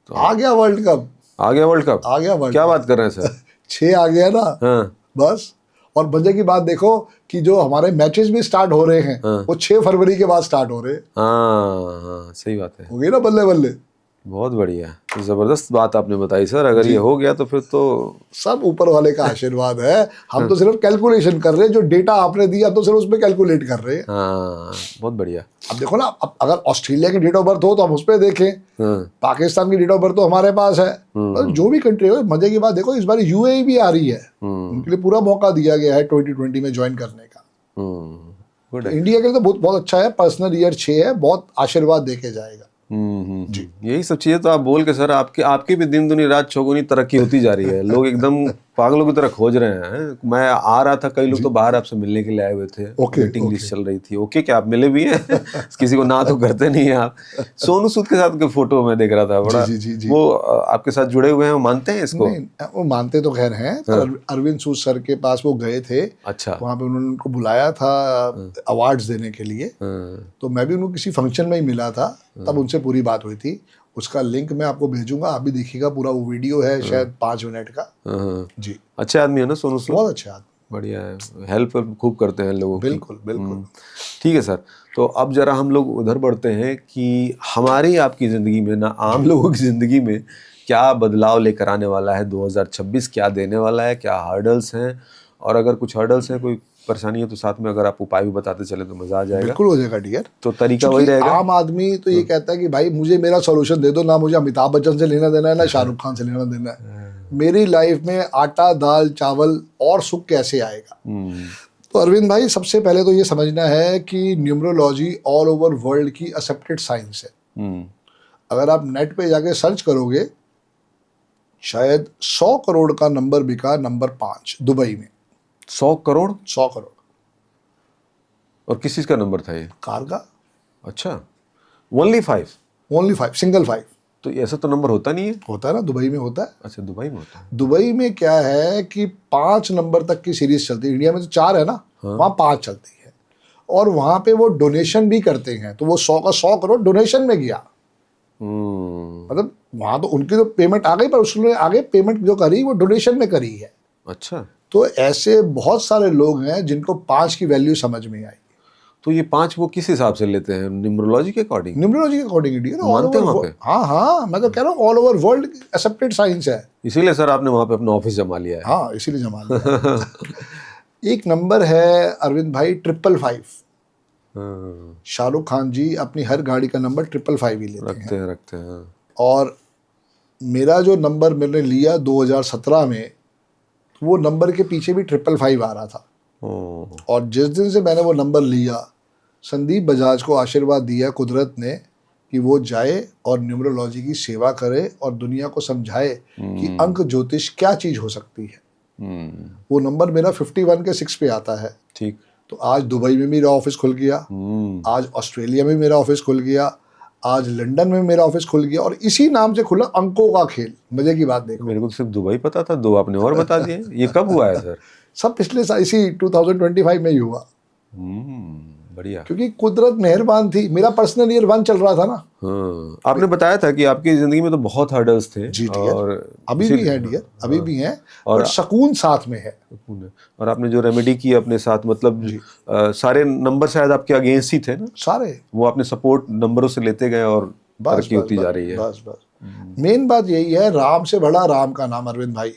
आ गया वर्ल्ड कप, आ गया वर्ल्ड कप, आ गया वर्ल्ड क्या कप। बात कर रहे हैं सर। 6 आ गया ना, हाँ बस। और मजे की बात देखो कि जो हमारे मैचेस भी स्टार्ट हो रहे हैं, वो 6 फरवरी के बाद स्टार्ट हो रहे हैं। हाँ हाँ, सही बात है, हो गई ना बल्ले बल्ले। बहुत बढ़िया, तो जबरदस्त बात आपने बताई सर। अगर ये हो गया तो फिर तो सब ऊपर वाले का आशीर्वाद है, हम तो सिर्फ कैलकुलेशन कर रहे हैं, जो डेटा आपने दिया तो सिर्फ उसमें कैलकुलेट कर रहे हैं। हाँ बहुत बढ़िया। अब देखो ना, अब अगर ऑस्ट्रेलिया की डेट ऑफ बर्थ हो तो हम उस पर देखें, हाँ पाकिस्तान की डेट ऑफ बर्थ तो हमारे पास है, तो जो भी कंट्री हो। मजे की बात देखो, इस बार यूएई भी आ रही है, उनके लिए पूरा मौका दिया गया है 2020 में ज्वाइन करने का। गुड तो है। इंडिया के लिए तो बहुत बहुत अच्छा है, पर्सनल ईयर 6 है, बहुत आशीर्वाद देके जाएगा। जी, यही सब चीजें तो आप बोल के सर, आपकी भी दिन दुनी रात चौगुनी तरक्की होती जा रही है। लोग एकदम पागलों की तरह खोज रहे हैं। मैं आ रहा था, कई लोग तो बाहर आपसे मिलने के लिए आए हुए थे, वेटिंग लिस्ट चल रही थी। ओके, क्या आप मिले भी हैं? किसी को ना तो करते नहीं है आप। सोनू सूद के साथ के फोटो में देख रहा था, बड़ा जी। वो आपके साथ जुड़े हुए हैं, वो मानते हैं इसको? नहीं, वो मानते तो खैर हैं, पर अरविंद सूद सर के पास वो गए थे। अच्छा, वहाँ पे उन्होंने उनको बुलाया था अवार्ड्स देने के लिए, तो मैं भी उनको किसी फंक्शन में ही मिला था, तब उनसे पूरी बात हुई थी। उसका लिंक मैं आपको भेजूंगा, आप भी देखिएगा, पूरा वो वीडियो है, शायद 5 मिनट का। जी, अच्छे आदमी है ना सोनू सूद, बहुत अच्छा आदमी, बढ़िया है, हेल्प खूब करते हैं लोगों की। बिल्कुल बिल्कुल। ठीक है सर, तो अब जरा हम लोग उधर बढ़ते हैं कि हमारी आपकी ज़िंदगी में ना, आम लोगों की ज़िंदगी में क्या बदलाव लेकर आने वाला है 2026, क्या देने वाला है, क्या हर्डल्स हैं, और अगर कुछ हर्डल्स हैं, कोई परेशानी है तो साथ में अगर आप उपाय भी बताते चले तो मज़ा आ जाएगा। बिल्कुल हो जाएगा डियर। तो तरीका वही रहेगा। आम आदमी तो ये कहता है कि भाई मुझे मेरा सॉल्यूशन दे दो, ना मुझे अमिताभ बच्चन से लेना देना है, ना शाहरुख खान से लेना देना है। मेरी लाइफ में आटा दाल चावल और सुख कैसे आएगा। तो अरविंद भाई, सबसे पहले तो ये समझना है कि न्यूमरोलॉजी ऑल ओवर वर्ल्ड की एक्सेप्टेड साइंस है। अगर आप नेट पे जाके सर्च करोगे, शायद 100 करोड़ का नंबर बिका, नंबर 5 दुबई में। 100 करोड़? 100 करोड़। और किस चीज़ का नंबर था ये? कार का। अच्छा, ओनली 5? Only 5, single 5। तो ऐसा तो नंबर होता नहीं है। होता है ना, दुबई में होता है। अच्छा, दुबई में होता है। दुबई में क्या है कि 5 नंबर तक की सीरीज चलती है। इंडिया में तो 4 है ना, वहाँ 5 चलती है। और वहाँ पे वो डोनेशन भी करते हैं, तो वो 100 का 100 करोड़ डोनेशन में गया। मतलब वहाँ तो उनकी तो पेमेंट आ गई, पर उसने आगे पेमेंट जो करी वो डोनेशन में करी है। अच्छा, तो ऐसे बहुत सारे लोग हैं जिनको 5 की वैल्यू समझ में आई। तो ये 5 वो किस हिसाब से लेते हैं? न्यूमरोलॉजी के अकॉर्डिंग? न्यूमरोलॉजी के अकॉर्डिंग इंडिया मानते हैं वहाँ पे? हाँ, मैं तो कह रहा हूँ all over world accepted science है। इसीलिए सर आपने वहाँ पे अपना ऑफिस जमा लिया है। हाँ, इसीलिए जमा लिया। एक नंबर है अरविंद भाई 555। शाहरुख खान जी अपनी हर गाड़ी का नंबर 555 ही लेते हैं। रखते हैं। और मेरा जो नंबर मैंने लिया 2017 में, वो नंबर के पीछे भी 555 आ रहा था। और जिस दिन से मैंने वो नंबर लिया, संदीप बजाज को आशीर्वाद दिया कुदरत ने कि वो जाए और न्यूमरोलॉजी की सेवा करे और दुनिया को समझाए कि अंक ज्योतिष क्या चीज़ हो सकती है। वो नंबर मेरा 51 के 6 पे आता है। ठीक। तो आज दुबई में मेरा ऑफिस खुल गया, आज ऑस्ट्रेलिया में मेरा ऑफिस खुल गया, आज लंदन में मेरा ऑफिस खुल गया, और इसी नाम से खुला अंकों का खेल। मजे की बात देखो, मेरे को तो सिर्फ दुबई पता था, 2 आपने और बता दिए। ये कब हुआ है सर? सब पिछले साल इसी 2025 में ही हुआ। बढ़िया, क्योंकि कुदरत मेहरबान थी। मेरा पर्सनल ईयर 1 चल रहा था ना। हाँ, आपने बताया था कि आपकी जिंदगी में तो बहुत हर्डल्स थे। जी डियर, और अभी भी है डियर, अभी भी है, और सुकून साथ में है। और आपने जो रेमेडी की अपने साथ, मतलब सारे नंबर शायद आपके अगेंस्ट ही थे ना सारे, वो आपने सपोर्ट नंबरों से लेते गए और तरक्की होती जा रही है। बस मेन बात यही है, राम से बड़ा राम का नाम अरविंद भाई।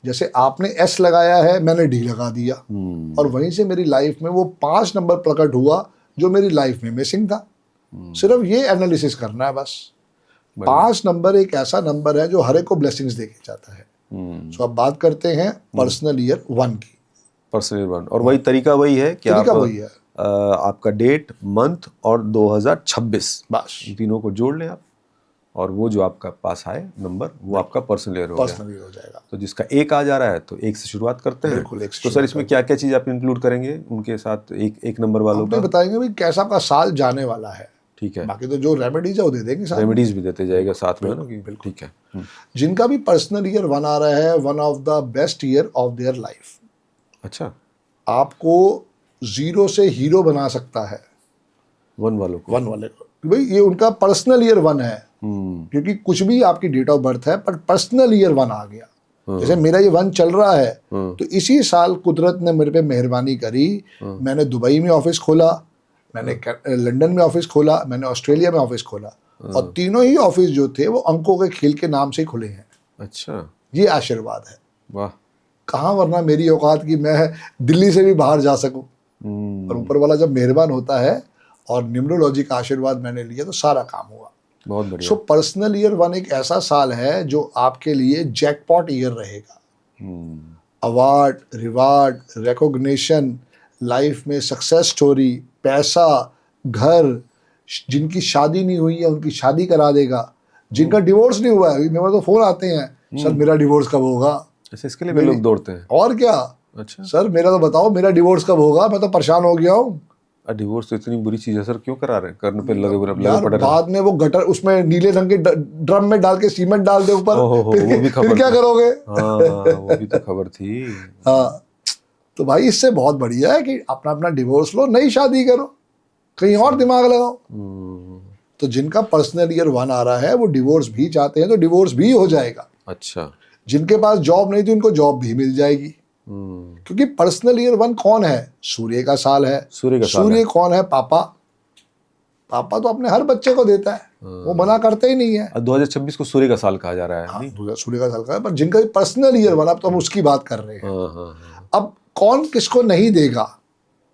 जैसे आपने एस लगाया है, मैंने डी लगा दिया, और वहीं से मेरी लाइफ में वो 5 नंबर प्रकट हुआ जो मेरी लाइफ में मिसिंग था। सिर्फ ये एनालिसिस करना है बस। 5 नंबर एक ऐसा नंबर है जो हर एक को ब्लेसिंग्स दे के जाता है। सो अब बात करते हैं पर्सनल ईयर 1 की। पर्सनल ईयर 1, और वही तरीका वही है कि तरीका आप वही है। आपका डेट, मंथ और 2026 बस इन तीनों को जोड़ लें आप, और वो जो आपका पास आए नंबर वो आपका पर्सनल ईयर हो गया। पर्सनल ईयर हो जाएगा। तो जिसका 1 आ जा रहा है तो 1 से शुरुआत करते हैं। बिल्कुल, 1 से तो सर इसमें क्या क्या चीज़ आप इंक्लूड करेंगे उनके साथ, एक नंबर वालों आपने का? बताएंगे भाई कैसा का साल जाने वाला है। ठीक है, बाकी तो जो रेमेडीज है वो दे देंगे साथ में। रेमेडीज भी देते जाएगा साथ में ना कि ठीक है। जिनका भी पर्सनल ईयर 1 आ रहा है, one of the best year of their life. अच्छा, आपको 0 से हीरो बना सकता है 1 वालों को। 1 वाले को। भाई ये उनका पर्सनल ईयर 1 है, क्योंकि कुछ भी आपकी डेट ऑफ बर्थ है पर पर्सनल ईयर 1 आ गया। जैसे मेरा ये 1 चल रहा है, तो इसी साल कुदरत ने मेरे पे मेहरबानी करी। मैंने दुबई में ऑफिस खोला, मैंने लंदन में ऑफिस खोला, मैंने ऑस्ट्रेलिया में ऑफिस खोला, और तीनों ही ऑफिस जो थे वो अंकों के खेल के नाम से ही खुले हैं। अच्छा, ये आशीर्वाद है। वाह। कहाँ वरना मेरी औकात की मैं दिल्ली से भी बाहर जा सकूं। और ऊपर वाला जब मेहरबान होता है और न्यूमरोलॉजी का आशीर्वाद मैंने लिया तो सारा काम हुआ। बहुत बढ़िया। सो पर्सनल ईयर 1 एक ऐसा साल है जो आपके लिए जैकपॉट ईयर रहेगा। अवार्ड, रिवार्ड, रिकॉग्निशन, लाइफ में सक्सेस स्टोरी, पैसा, घर, जिनकी शादी नहीं हुई है उनकी शादी करा देगा, जिनका डिवोर्स नहीं हुआ है, मेरे पास तो फोन आते हैं, सर मेरा डिवोर्स कब होगा। अच्छा, इसके लिए भी लोग दौड़ते हैं? और क्या। अच्छा, सर मेरा तो बताओ, मेरा डिवोर्स कब होगा, मैं तो परेशान हो गया हूँ। डिवोर्स तो इतनी बुरी चीज है सर, क्यों करा रहे हैं? करने पे लगे यार पड़े रहे। बाद में वो गटर उसमें नीले रंग के ड्रम में डाल के सीमेंट डाल दे ऊपर, वो भी खबर फिर क्या थी। करोगे। हाँ, वो भी तो खबर थी। हाँ, तो भाई इससे बहुत बढ़िया है कि अपना अपना डिवोर्स लो, नई शादी करो, कहीं और दिमाग लगाओ। तो जिनका पर्सनल ईयर 1 आ रहा है वो डिवोर्स भी चाहते हैं तो डिवोर्स भी हो जाएगा। अच्छा। जिनके पास जॉब नहीं थी उनको जॉब भी मिल जाएगी, क्योंकि पर्सनल ईयर 1 कौन है? सूर्य का साल है। सूर्य का साल सूर्य है। कौन है? पापा। पापा तो अपने हर बच्चे को देता है, वो मना करते ही नहीं है। 2026 को सूर्य का साल कहा जा रहा है। हाँ, सूर्य का साल का है, पर जिनका पर्सनल ईयर 1, अब तो हम उसकी बात कर रहे हैं। हाँ। अब कौन किसको नहीं देगा?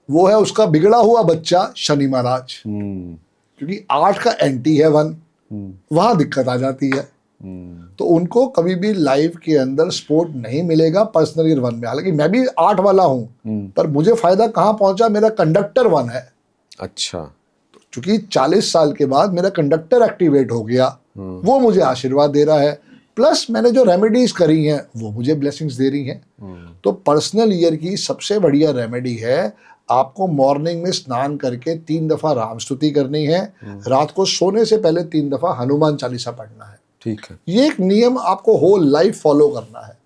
वो है उसका बिगड़ा हुआ बच्चा शनि महाराज, क्योंकि 8 का एंटी है 1, वहां दिक्कत आ जाती है। तो उनको कभी भी लाइफ के अंदर सपोर्ट नहीं मिलेगा पर्सनल ईयर 1 में। हालांकि मैं भी 8 वाला हूं, पर मुझे फायदा कहाँ पहुंचा? मेरा कंडक्टर 1 है। अच्छा। क्योंकि 40 साल के बाद मेरा कंडक्टर एक्टिवेट हो गया, वो मुझे आशीर्वाद दे रहा है, प्लस मैंने जो रेमेडीज करी हैं वो मुझे ब्लेसिंग्स दे रही हैं। तो पर्सनल ईयर की सबसे बढ़िया रेमेडी है, आपको मॉर्निंग में स्नान करके 3 दफा राम स्तुति करनी है, रात को सोने से पहले 3 दफा हनुमान चालीसा पढ़ना है। ठीक है। ये एक नियम आपको होल लाइफ फॉलो करना है।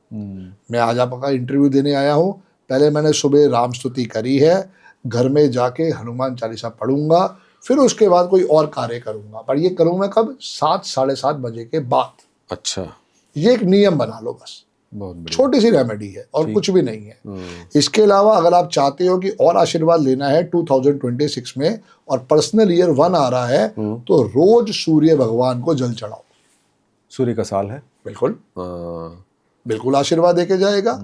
मैं आज आपका इंटरव्यू देने आया हूँ, पहले मैंने सुबह राम स्तुति करी है, घर में जाके हनुमान चालीसा पढ़ूंगा, फिर उसके बाद कोई और कार्य करूंगा, पर ये करूँ मैं कब? 7, 7:30 बजे के बाद। अच्छा, ये एक नियम बना लो बस। बहुत बढ़िया। छोटी सी रेमेडी है और कुछ भी नहीं है। इसके अलावा अगर आप चाहते हो कि और आशीर्वाद लेना है 2026 में और पर्सनल ईयर 1 आ रहा है, तो रोज सूर्य भगवान को जल चढ़ाओ। सूर्य का साल है। बिल्कुल, बिल्कुल आशीर्वाद देके जाएगा।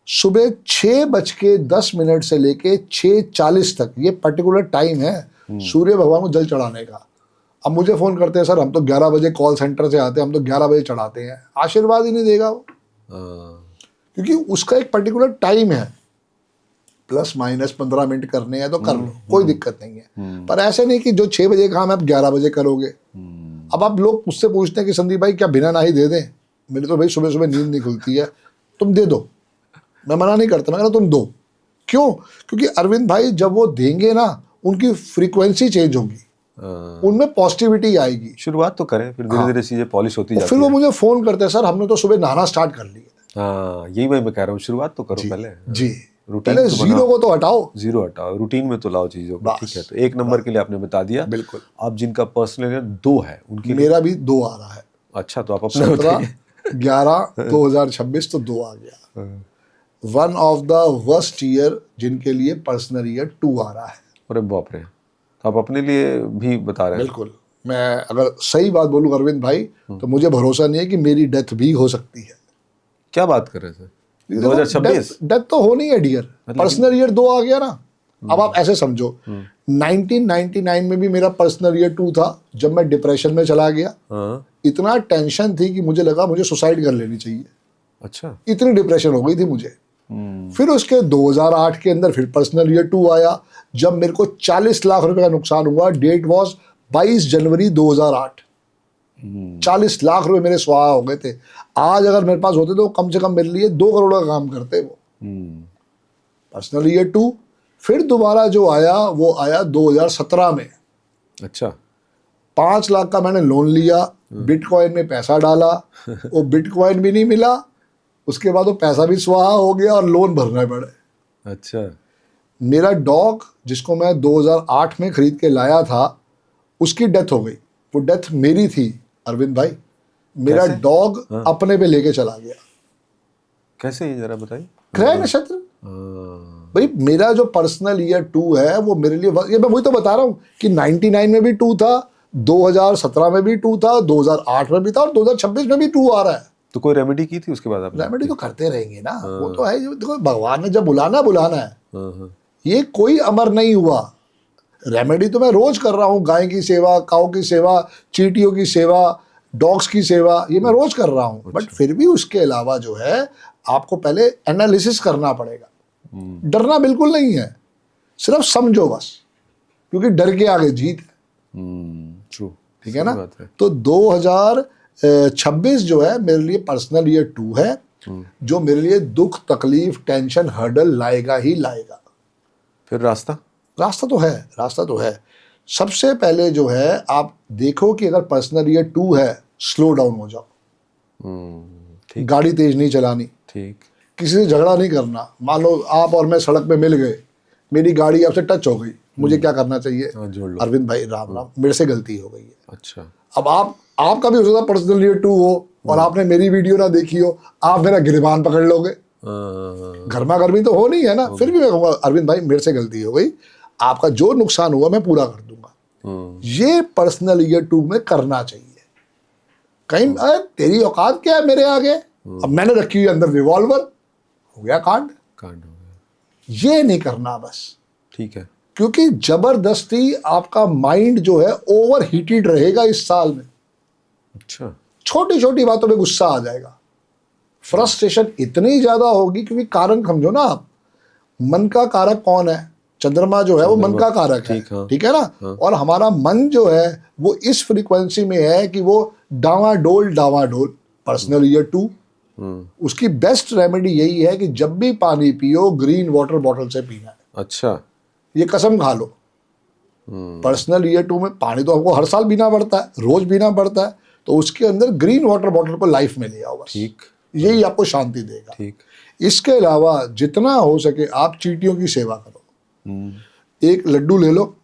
सुबह 6:10 से लेके 6:40 तक ये पर्टिकुलर टाइम है सूर्य भगवान को जल चढ़ाने का। अब मुझे फोन करते हैं, सर हम तो 11 बजे कॉल सेंटर से आते हैं, हम तो 11 बजे चढ़ाते हैं। आशीर्वाद ही नहीं देगा वो, क्योंकि उसका एक पर्टिकुलर टाइम है। प्लस माइनस 15 मिनट करने हैं तो कर लो, कोई दिक्कत नहीं है। पर ऐसे नहीं कि जो 6 बजे काम है आप 11 बजे करोगे। अब आप लोग मुझसे पूछते हैं कि संदीप भाई क्या बिना नाही दे दें? मेरी तो भाई सुबह सुबह नींद नहीं खुलती है। तुम दे दो, मैं मना नहीं करता, मैं कहता तुम दो। क्यों? क्योंकि अरविंद भाई जब वो देंगे ना, उनकी फ्रीक्वेंसी चेंज होगी, उनमें पॉजिटिविटी आएगी। शुरुआत तो करें, फिर धीरे धीरे चीजें पॉलिश होती जाती फिर वो मुझे फोन करते हैं, सर हमने तो सुबह नहाना स्टार्ट कर लिया। हाँ, यही मैं कह रहा हूँ, शुरुआत तो करो पहले। जी, रूटीन पहले तो जीरो को तो हटाओ, जीरो हटाओ, रूटीन में तो लाओ चीजों को। ठीक है, तो 1 नंबर के लिए आपने बता दिया। बिल्कुल। आप जिनका पर्सनल 2 है उनके लिए। मेरा भी 2 आ रहा है। अच्छा, तो आप अपने 17/11/2026 तो 2 आ गया। One of the worst year जिनके लिए पर्सनल ईयर 2 आ रहा है। अरे बाप रे, तो आप अपने लिए भी बता रहे हैं? बिल्कुल। मैं अगर सही बात बोलूं अरविंद भाई, तो मुझे भरोसा नहीं है कि मेरी डेथ भी हो सकती है। क्या बात कर रहे थे? 2026 डेथ तो होनी है डियर, पर्सनल ईयर 2 आ गया ना। अब आप ऐसे समझो 1999 में भी मेरा पर्सनल ईयर 2 था, जब मैं डिप्रेशन में चला गया। हाँ, इतना टेंशन थी कि मुझे लगा मुझे सुसाइड कर लेनी चाहिए, अच्छा। इतनी डिप्रेशन हो गई थी मुझे। फिर उसके 2008 के अंदर फिर पर्सनल ईयर 2 आया, जब मेरे को 40 लाख रुपए का नुकसान हुआ। डेट वॉज 22 जनवरी 2008। 40 लाख रुपए मेरे स्वाहा हो गए थे। आज अगर मेरे पास होते तो कम से कम मेरे लिए 2 करोड़ का काम करते वो। पर्सनल ईयर 2 फिर दोबारा जो आया वो आया 2017 में। अच्छा। 5 लाख का मैंने लोन लिया, बिटकॉइन में पैसा डाला, वो बिटकॉइन भी नहीं मिला, उसके बाद वो पैसा भी स्वाहा हो गया और लोन भरना पड़े। अच्छा। मेरा डॉग जिसको मैं 2008 में खरीद के लाया था, उसकी डेथ हो गई। वो डेथ मेरी थी अरविंद भाई। मेरा कैसे? डॉग अपने पे लेके चला गया। कैसे, ये जरा बताइए। ग्रह नक्षत्र हाँ, भाई, मेरा जो पर्सनल ईयर 2 है वो मेरे लिए, ये मैं वही तो बता रहा हूँ कि 99 में भी 2 था, 2017 में भी 2 था, 2008 में भी था और 2026 में भी 2 आ रहा है। तो कोई रेमेडी की थी उसके बाद आपने? रेमेडी तो करते रहेंगे ना, वो तो है। देखो भगवान ने जब बुलाना बुलाना है, हाँ। ये कोई अमर नहीं हुआ। रेमेडी तो मैं रोज कर रहा हूँ, गाय की सेवा, काऊ की सेवा, चींटियों की सेवा, डॉग्स की सेवा, ये मैं रोज कर रहा हूँ। बट फिर भी उसके अलावा जो है आपको पहले एनालिसिस करना पड़ेगा। डरना बिल्कुल नहीं है, सिर्फ समझो बस, क्योंकि डर के आगे जीत है। ट्रू। ठीक है ना। तो 2026 जो है मेरे लिए पर्सनल ईयर 2 है, जो मेरे लिए दुख, तकलीफ, टेंशन, हर्डल लाएगा ही लाएगा। फिर रास्ता रास्ता तो है। सबसे पहले जो है आप देखो कि अगर पर्सनल ईयर 2 है, स्लो डाउन हो जाओ। ठीक। गाड़ी तेज नहीं चलानी, ठीक। किसी से झगड़ा नहीं करना। मान लो आप और मैं सड़क पे मिल गए, मेरी गाड़ी आपसे टच हो गई, मुझे क्या करना चाहिए? जोड़ लो। अरविंद भाई राम राम, मेरे से गलती हो गई है। अच्छा। अब आपका भी हो सकता है पर्सनल ईयर 2 हो और आपने मेरी वीडियो ना देखी हो, आप मेरा गिरबान पकड़ लोगे। गर्मा गर्मी तो हो नहीं है ना। फिर भी मैं कहूँगा अरविंद भाई मेरे से गलती हो गई, आपका जो नुकसान हुआ मैं पूरा कर दूंगा। ये पर्सनल ईयर 2 में करना चाहिए। कहीं अरे तेरी औकात क्या है मेरे आगे? अब मैंने रखी हुई अंदर रिवॉल्वर, हो गया कांड हो गया। ये नहीं करना बस। ठीक है। क्योंकि जबरदस्ती आपका माइंड जो है ओवर हीटेड रहेगा इस साल में। अच्छा। छोटी छोटी बातों में गुस्सा आ जाएगा, फ्रस्ट्रेशन इतनी ज्यादा होगी। क्योंकि कारण समझो ना आप, मन का कारक कौन है? चंद्रमा जो है वो मन का कारक है। ठीक है ना। और हमारा मन जो है वो इस फ्रीक्वेंसी में है कि वो डावाडोल। पर्सनल ईयर 2 उसकी बेस्ट रेमेडी यही है कि जब भी पानी पियो ग्रीन वाटर बॉटल से पीना है। अच्छा। ये कसम खा लो। पर्सनल ईयर 2 में पानी तो आपको हर साल पीना पड़ता है, रोज पीना पड़ता है, तो उसके अंदर ग्रीन वाटर बॉटल को लाइफ में ले आओ बस। ठीक। यही आपको शांति देगा। ठीक। इसके अलावा जितना हो सके आप चींटियों की सेवा करो। एक लड्डू ले लो,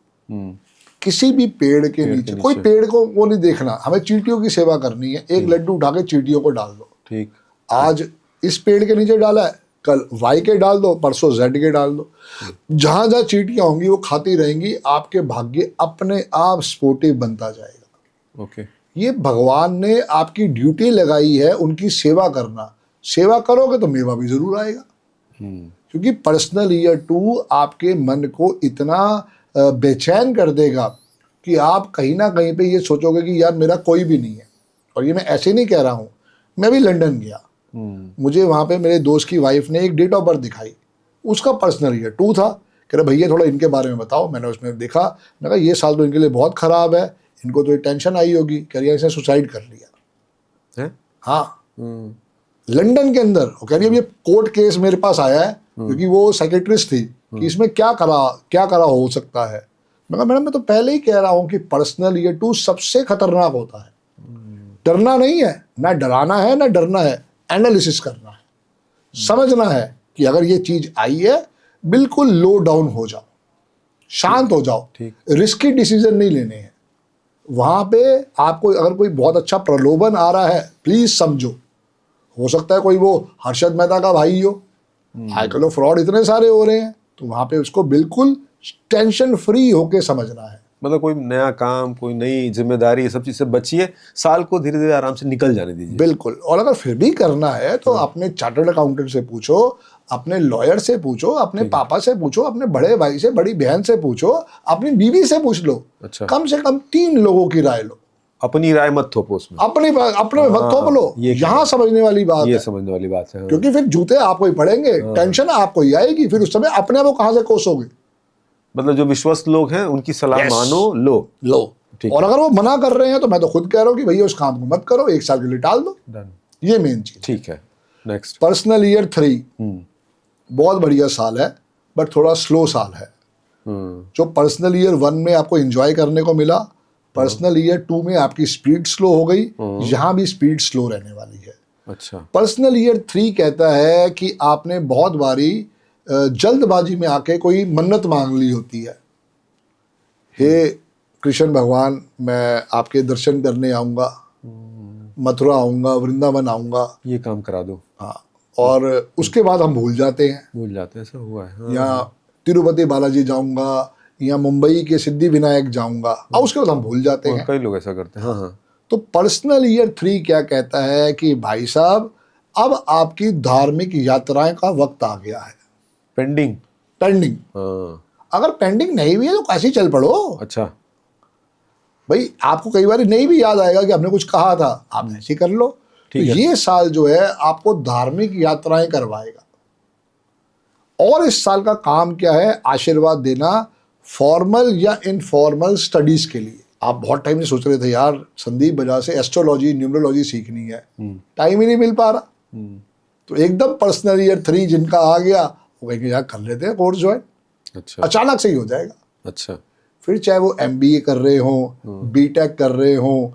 किसी भी पेड़ के नीचे, कोई पेड़ को वो नहीं देखना, हमें चींटियों की सेवा करनी है। एक लड्डू उठा के चींटियों को डाल दो। ठीक। आज इस पेड़ के नीचे डाला है, कल वाई के डाल दो, परसों जेड के डाल दो। जहां जहां चींटियां होंगी वो खाती रहेंगी, आपके भाग्य अपने आप स्पोर्टिव बनता जाएगा। ओके। ये भगवान ने आपकी ड्यूटी लगाई है उनकी सेवा करना। सेवा करोगे तो मेवा भी जरूर आएगा। क्योंकि पर्सनल ईयर 2 आपके मन को इतना बेचैन कर देगा कि आप कहीं ना कहीं पे ये सोचोगे कि यार मेरा कोई भी नहीं है। और ये मैं ऐसे नहीं कह रहा हूँ, मैं भी लंदन गया, मुझे वहाँ पे मेरे दोस्त की वाइफ ने एक डेट ऑफ बर्थ दिखाई, उसका पर्सनल ईयर 2 था। कह रहे भैया थोड़ा इनके बारे में बताओ। मैंने उसमें देखा, मैंने कहा ये साल तो इनके लिए बहुत ख़राब है, इनको तो टेंशन आई होगी। कह रही है इसने सुसाइड कर लिया है। हाँ, लंदन के अंदर। कह रही है ये कोर्ट केस मेरे पास आया है, क्योंकि वो साइकेट्रिस्ट थी, कि इसमें क्या करा हो सकता है। मैं कहा मैडम मैं तो पहले ही कह रहा हूँ कि पर्सनल ईयर 2 सबसे खतरनाक होता है। डरना नहीं है, ना डराना है ना डरना है, एनालिसिस करना है, समझना है कि अगर ये चीज आई है, बिल्कुल लो डाउन हो जाओ, शांत हो जाओ। रिस्की डिसीजन नहीं लेने हैं। वहां पे आपको अगर कोई बहुत अच्छा प्रलोभन आ रहा है, प्लीज समझो। हो सकता है कोई वो हर्षद मेहता का भाई हो, आजकल फ्रॉड इतने सारे हो रहे हैं, तो वहां पे उसको बिल्कुल टेंशन फ्री होके समझना है। मतलब कोई नया काम, कोई नई जिम्मेदारी, ये सब चीज से बचिए, साल को धीरे धीरे आराम से निकल जाने दीजिए। बिल्कुल। और अगर फिर भी करना है तो अपने चार्टर्ड अकाउंटेंट से पूछो, अपने लॉयर से पूछो, अपने पापा से पूछो, अपने बड़े भाई से, बड़ी बहन से पूछो, अपनी बीवी से पूछ लो। अच्छा। कम से कम 3 लोगों की राय लो। अपनी राय मत थोपो उसमें, अपने में मत थोप लो। ये यहाँ समझने वाली बात ये है, समझने वाली बात है। क्योंकि फिर जूते आपको ही पड़ेंगे, टेंशन आपको ही आएगी, फिर उस समय अपने आप को कहाँ से कोसोगे। मतलब जो विश्वस्त लोग हैं उनकी सलाह Yes. मानो, लो। ठीक और अगर वो मना कर रहे हैं तो मैं तो खुद कह रहा हूँ कि भैया उस काम को मत करो, 1 साल के लिए टाल दो। डन। ये मेन चीज। ठीक है, नेक्स्ट। पर्सनल ईयर 3 बहुत बढ़िया साल है, बट थोड़ा स्लो साल है। जो पर्सनल ईयर 1 में आपको एंजॉय करने को मिला, पर्सनल ईयर 2 में आपकी स्पीड स्लो हो गई, यहाँ भी स्पीड स्लो रहने वाली है। अच्छा। पर्सनल ईयर 3 कहता है कि आपने बहुत बारी जल्दबाजी में आके कोई मन्नत मांग ली होती है। हे कृष्ण भगवान, मैं आपके दर्शन करने आऊँगा, मथुरा आऊँगा, वृंदावन आऊँगा, ये काम करा दो। हाँ, और उसके बाद हम भूल जाते हैं। भूल जाते हैं, ऐसा हुआ है। हाँ। या तिरुपति बालाजी जाऊँगा, या मुंबई के सिद्धि विनायक जाऊँगा, और उसके बाद हम भूल जाते हैं। कई लोग ऐसा करते हैं। हाँ हाँ। तो पर्सनल ईयर 3 क्या कहता है कि भाई साहब, अब आपकी धार्मिक यात्राएं का वक्त आ गया है। पेंडिंग। पेंडिंग। हाँ। अगर पेंडिंग नहीं भी है तो कैसे चल पड़ो। अच्छा। भाई आपको कई बार नहीं भी याद आएगा कि आपने कुछ कहा था, आप ऐसे कर लो। तो ये साल जो है आपको धार्मिक यात्राएं करवाएगा। और इस साल का काम क्या है? आशीर्वाद देना, फॉर्मल या इनफॉर्मल स्टडीज के लिए। आप बहुत टाइम से सोच रहे थे यार संदीप बजाज से एस्ट्रोलॉजी, न्यूमरोलॉजी सीखनी है, टाइम ही नहीं मिल पा रहा। तो एकदम पर्सनल ईयर 3 जिनका आ गया वो कहेंगे यार कर लेते हैं कोर्स ज्वाइन। अच्छा। अचानक से ही हो जाएगा। अच्छा। फिर चाहे वो MBA कर रहे हो, BTech कर रहे हो,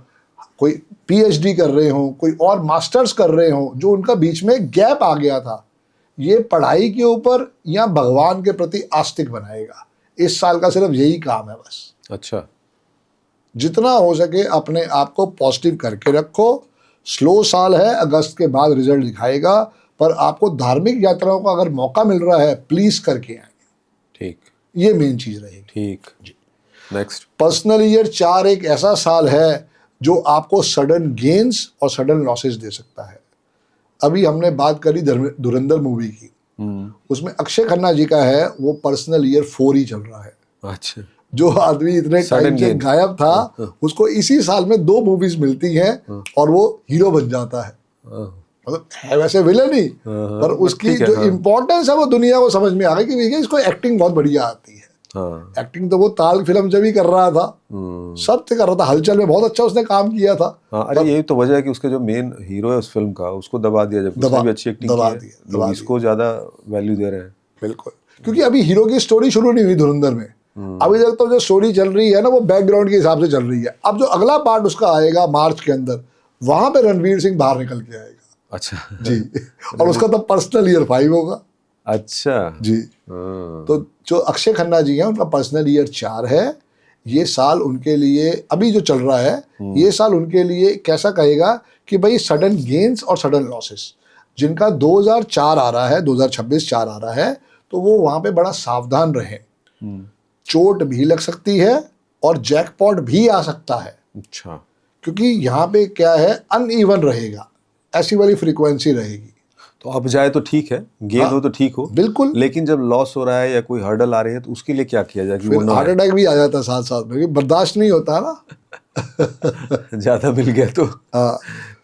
कोई PhD कर रहे हो, कोई और मास्टर्स कर रहे हो, जो उनका बीच में गैप आ गया था, ये पढ़ाई के ऊपर या भगवान के प्रति आस्तिक बनाएगा। इस साल का सिर्फ यही काम है बस। अच्छा। जितना हो सके अपने आप को पॉजिटिव करके रखो। स्लो साल है, अगस्त के बाद रिजल्ट दिखाएगा, पर आपको धार्मिक यात्राओं का अगर मौका मिल रहा है प्लीज करके आए। ठीक। ये मेन चीज रहेगी। ठीक जी। नेक्स्ट। पर्सनल ईयर 4 एक ऐसा साल है जो आपको सडन गेन्स और सडन लॉसेस दे सकता है। अभी हमने बात करी धुरंधर मूवी की, उसमें अक्षय खन्ना जी का है, वो पर्सनल ईयर 4 ही चल रहा है। अच्छा। जो आदमी इतने टाइम से गायब था, उसको इसी साल में 2 मूवीज मिलती हैं और वो हीरो बन जाता है। मतलब है वैसे विलन ही, पर उसकी जो इम्पोर्टेंस है वो दुनिया को समझ में आ गई कि भैया इसको एक्टिंग बहुत बढ़िया आती है। एक्टिंग तो वो ताल फिल्म जब ही कर रहा था, सब कर रहा था, हलचल में बहुत अच्छा उसने काम किया था। अरे यही तो वजह है कि उसके जो मेन हीरो है उस फिल्म का, उसको दबा दिया, जब उसने भी अच्छी एक्टिंग की है, लोग इसको ज्यादा वैल्यू दे रहे हैं। बिल्कुल, क्योंकि अभी हीरो की स्टोरी शुरू नहीं हुई धुरंधर में। अभी तक तो जो स्टोरी चल रही है ना वो बैकग्राउंड के हिसाब से चल रही है। अब जो अगला पार्ट उसका आएगा मार्च के अंदर, वहां पे रणवीर सिंह बाहर निकल के आएगा। अच्छा जी। और उसका तो पर्सनल ईयर 5 होगा। अच्छा जी। तो जो अक्षय खन्ना जी हैं उनका पर्सनल ईयर 4 है। ये साल उनके लिए अभी जो चल रहा है, ये साल उनके लिए कैसा कहेगा कि भाई सडन गेन्स और सडन लॉसेस, जिनका 2004 आ रहा है, 2026 4 आ रहा है, तो वो वहां पे बड़ा सावधान रहे। चोट भी लग सकती है और जैकपॉट भी आ सकता है। अच्छा। क्योंकि यहाँ पे क्या है, अनइवन रहेगा, ऐसी वाली फ्रीक्वेंसी रहेगी। तो अब जाए तो ठीक है, गेन हो तो ठीक हो, बिल्कुल। लेकिन जब लॉस हो रहा है या कोई हर्डल आ रही है तो उसके लिए क्या किया जाए कि वो हार्ट अटैक भी आ जाता है साथ साथ में, बर्दाश्त नहीं होता ना। ज्यादा मिल गया तो हाँ,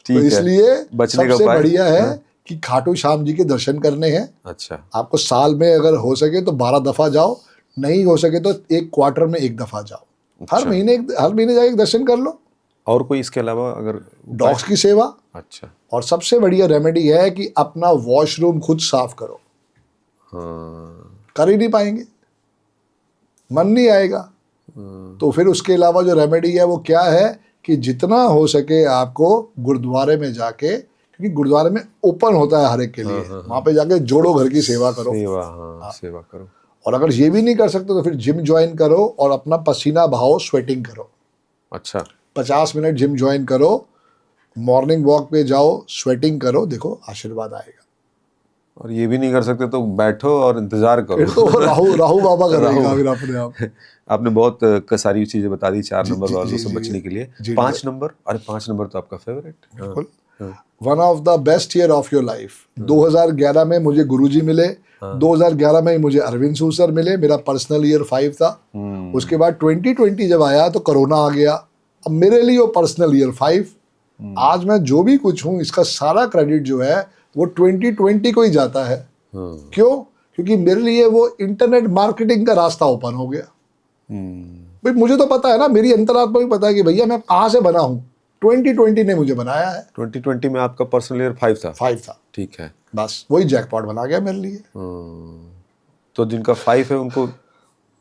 तो इसलिए सबसे बढ़िया है कि खाटू श्याम जी के दर्शन करने हैं। अच्छा। आपको साल में अगर हो सके तो 12 दफा जाओ, नहीं हो सके तो 1 क्वार्टर में 1 दफा जाओ। हर महीने जाके दर्शन कर लो। और कोई इसके अलावा अगर डॉग्स की सेवा। अच्छा। और सबसे बढ़िया रेमेडी है कि अपना वॉशरूम खुद साफ करो। कर ही नहीं पाएंगे, मन नहीं आएगा। तो फिर उसके अलावा जो रेमेडी है वो क्या है कि जितना हो सके आपको गुरुद्वारे में जाके, क्योंकि गुरुद्वारे में ओपन होता है हर एक के लिए, वहां पे जाके जोड़ो घर की सेवा करो। सेवा करो। और अगर ये भी नहीं कर सकते तो फिर जिम ज्वाइन करो और अपना पसीना बहाओ, स्वेटिंग करो। अच्छा। 50 मिनट जिम ज्वाइन करो, मॉर्निंग वॉक पे जाओ, स्वेटिंग करो, देखो आशीर्वाद आएगा। और ये भी नहीं कर सकते तो बैठो और इंतजार फिर करो। तो राहु बाबा करेगा फिर अपने आप। आपने बहुत सारी चीजें बता दी 4 नंबर जी, वालों जी, से जी, बचने के लिए। जी, 5 नंबर, अरे 5 नंबर तो आपका फेवरेट। बिल्कुल। One of the best year of your life. 2011 में मुझे गुरुजी मिले, 2011 में मुझे अरविंद सू सर मिले, मेरा पर्सनल ईयर 5 था। उसके बाद 2020 जब आया तो कोरोना आ गया। अब मेरे लिए वो पर्सनल ईयर 5। आज मैं जो भी कुछ हूँ इसका सारा क्रेडिट जो है वो 2020 को ही जाता है। क्यों? क्योंकि मेरे लिए वो इंटरनेट मार्केटिंग का रास्ता ओपन हो गया। भाई मुझे तो पता है ना, मेरी अंतरात्मा भी पता है कि भैया मैं कहाँ से बना हूँ। 2020 ने मुझे बनाया है। 2020 में आपका पर्सनल ईयर 5 था। 5 था, ठीक है। बस वही जैकपॉट बना गया मेरे लिए। तो जिनका 5 है उनको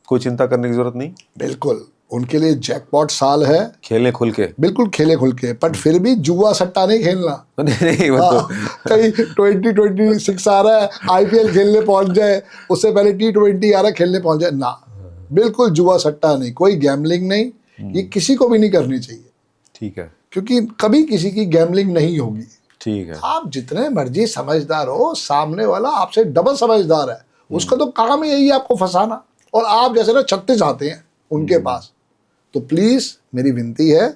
कोई चिंता करने की जरूरत नहीं, बिल्कुल, उनके लिए जैकपॉट साल है। खेलें खुल के। बिल्कुल खेले खुल के, बट फिर भी जुआ सट्टा नहीं खेलना। नहीं वो तो कहीं 2026 आ रहा है, आईपीएल खेलने पहुंच जाए, उससे पहले T20 आ रहा है खेलने पहुंच जाए ना। बिल्कुल जुआ सट्टा नहीं, कोई गैम्बलिंग नहीं, ये किसी को भी नहीं करनी चाहिए। ठीक है, क्योंकि कभी किसी की गैम्बलिंग नहीं होगी। ठीक है। आप जितने मर्जी समझदार हो, सामने वाला आपसे डबल समझदार है। उसका तो काम ही यही है आपको फंसाना। और आप जैसे ना 36 आते हैं उनके पास। तो प्लीज मेरी विनती है,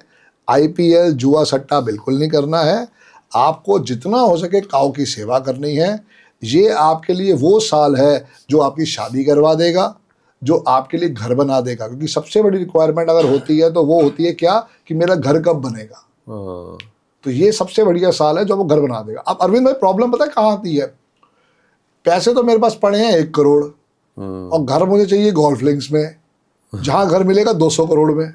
आईपीएल जुआ सट्टा बिल्कुल नहीं करना है। आपको जितना हो सके काऊ की सेवा करनी है। ये आपके लिए वो साल है जो आपकी शादी करवा देगा, जो आपके लिए घर बना देगा। क्योंकि सबसे बड़ी रिक्वायरमेंट अगर होती है तो वो होती है क्या, कि मेरा घर कब बनेगा। तो ये सबसे बढ़िया साल है जो वो घर बना देगा। अब अरविंद भाई प्रॉब्लम पता है कहाँ आती है? पैसे तो मेरे पास पड़े हैं 1 करोड़ और घर मुझे चाहिए गोल्फ लिंक्स में, जहां घर मिलेगा 200 करोड़ में।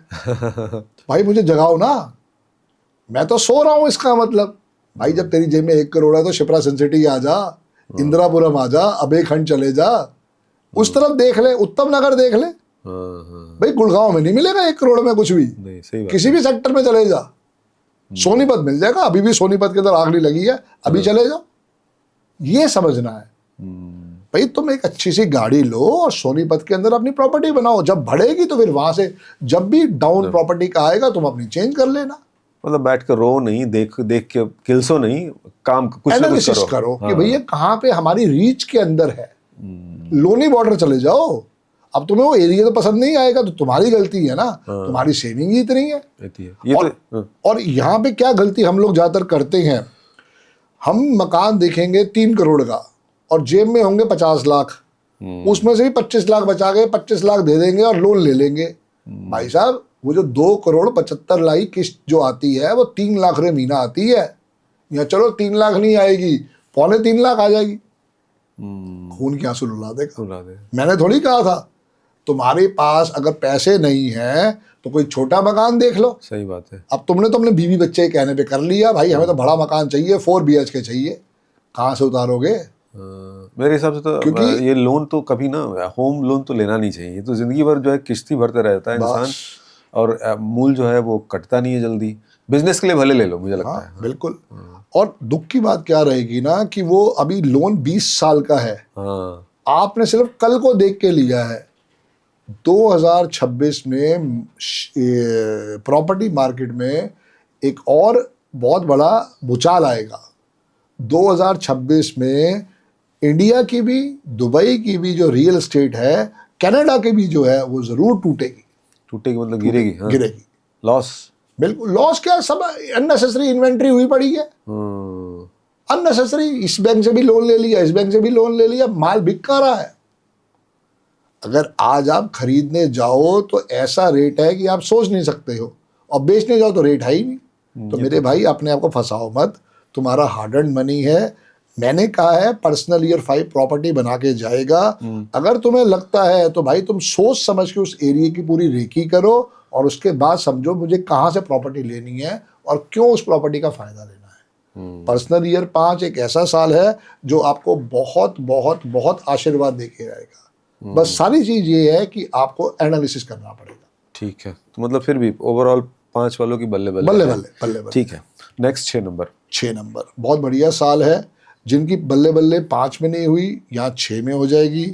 भाई मुझे जगाओ ना, मैं तो सो रहा हूं। इसका मतलब भाई जब तेरी जेब में 1 करोड़ है तो शिप्रा सनसिटी आ जा, इंदिरापुरम आ जा, अबे खंड चले जा, उस तरफ देख ले, उत्तम नगर देख ले। भाई गुड़गांव में नहीं मिलेगा 1 करोड़ में कुछ भी। नहीं, सही बात। किसी भी सेक्टर में चले जा, सोनीपत मिल जाएगा। अभी भी सोनीपत के अंदर आग नहीं लगी है, अभी चले जाओ। ये समझना है भाई, तुम एक अच्छी सी गाड़ी लो और सोनीपत के अंदर अपनी प्रॉपर्टी बनाओ। जब बढ़ेगी तो फिर वहां से जब भी डाउन प्रॉपर्टी का आएगा तुम अपनी चेंज कर लेना। मतलब बैठ कर रो नहीं, देख देख के किल्सो नहीं, काम कुछ ना कुछ एनालिसिस करो कि भैया कहाँ पे हमारी रीच के अंदर है। लोनी बॉर्डर चले जाओ। अब तुम्हें वो एरिया तो पसंद नहीं आएगा तो तुम्हारी गलती है ना, तुम्हारी सेविंग ही इतनी है। ये और यहाँ पे क्या गलती हम लोग ज्यादातर करते हैं, हम मकान देखेंगे 3 करोड़ का और जेब में होंगे 50 लाख, उसमें से भी 25 लाख बचा के 25 लाख दे देंगे और लोन ले लेंगे। भाई साहब वो जो 2 करोड़ 75 लाख की किस्त जो आती है वो 3 लाख रे महीना आती है। या चलो 3 लाख नहीं आएगी, 2.25 लाख आ जाएगी। खून के आंसू रुला देगा। मैंने थोड़ी कहा था तुम्हारे पास अगर पैसे नहीं है तो कोई छोटा मकान देख लो। सही बात है। अब तुमने तो अपने बीवी बच्चे के कहने पे कर लिया, भाई हमें तो बड़ा मकान चाहिए, 4 BHK चाहिए। कहाँ से उतारोगे? मेरे हिसाब से तो क्योंकि ये लोन तो कभी ना, होम लोन तो लेना नहीं चाहिए। तो जिंदगी भर जो है किश्ती भरते रहता है इंसान, और मूल जो है वो कटता नहीं है जल्दी। बिजनेस के लिए भले ले लो, मुझे लगता है। बिल्कुल। और दुख की बात क्या रहेगी ना कि वो अभी लोन 20 साल का है, आपने सिर्फ कल को देख के लिया है। 2026 में प्रॉपर्टी मार्केट में एक और बहुत बड़ा भूचाल आएगा। 2026 में इंडिया की भी, दुबई की भी जो रियल एस्टेट है, कनाडा की भी जो है वो जरूर टूटेगी। टूटेगी मतलब गिरेगी। गिरेगी। लॉस। बिल्कुल लॉस। क्या सब अननेसेसरी इन्वेंट्री हुई पड़ी है। अननेसेसरी, इस बैंक से भी लोन ले लिया, इस बैंक से भी लोन ले लिया, माल बिक का रहा है। अगर आज आप खरीदने जाओ तो ऐसा रेट है कि आप सोच नहीं सकते हो, और बेचने जाओ तो रेट है ही नहीं। तो मेरे भाई अपने आप को फंसाओ मत, तुम्हारा हार्ड अर्न मनी है। मैंने कहा है पर्सनल ईयर 5 प्रॉपर्टी बना के जाएगा। अगर तुम्हें लगता है तो भाई तुम सोच समझ के उस एरिया की पूरी रेकी करो और उसके बाद समझो मुझे कहाँ से प्रॉपर्टी लेनी है और क्यों उस प्रॉपर्टी का फायदा लेना है। पर्सनल ईयर 5 एक ऐसा साल है जो आपको बहुत बहुत बहुत आशीर्वाद देके जाएगा। बस सारी चीज ये है कि आपको एनालिसिस करना पड़ेगा। ठीक है, तो मतलब फिर भी ओवरऑल 5 वालों की बल्ले बल्ले बल्ले बल्ले बल्ले बल्ले। ठीक है, नेक्स्ट 6 नंबर। 6 नंबर बहुत बढ़िया साल है। जिनकी बल्ले बल्ले 5 में नहीं हुई, यहाँ 6 में हो जाएगी।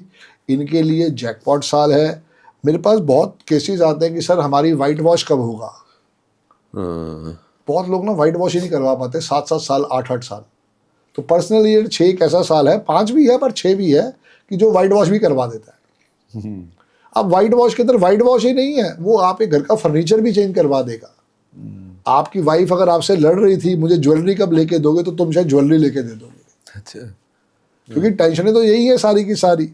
इनके लिए जैकपॉट साल है। मेरे पास बहुत केसेस आते हैं कि सर हमारी वाइट वॉश कब होगा। बहुत लोग ना वाइट वॉश ही नहीं करवा पाते, 7-7 साल 8-8 साल। तो पर्सनल ईयर 6 एक ऐसा साल है, 5 भी है पर 6 भी है कि जो वाइट वॉश भी करवा देता है। अब वाइट वॉश के अंदर वाइट वॉश ही नहीं है, वो आप एक घर का फर्नीचर भी चेंज करवा देगा। आपकी वाइफ अगर आपसे लड़ रही थी मुझे ज्वेलरी कब लेके दोगे, तो तुम शायद ज्वेलरी लेके दे दोगे। अच्छा। क्योंकि टेंशनें तो यही है सारी की सारी।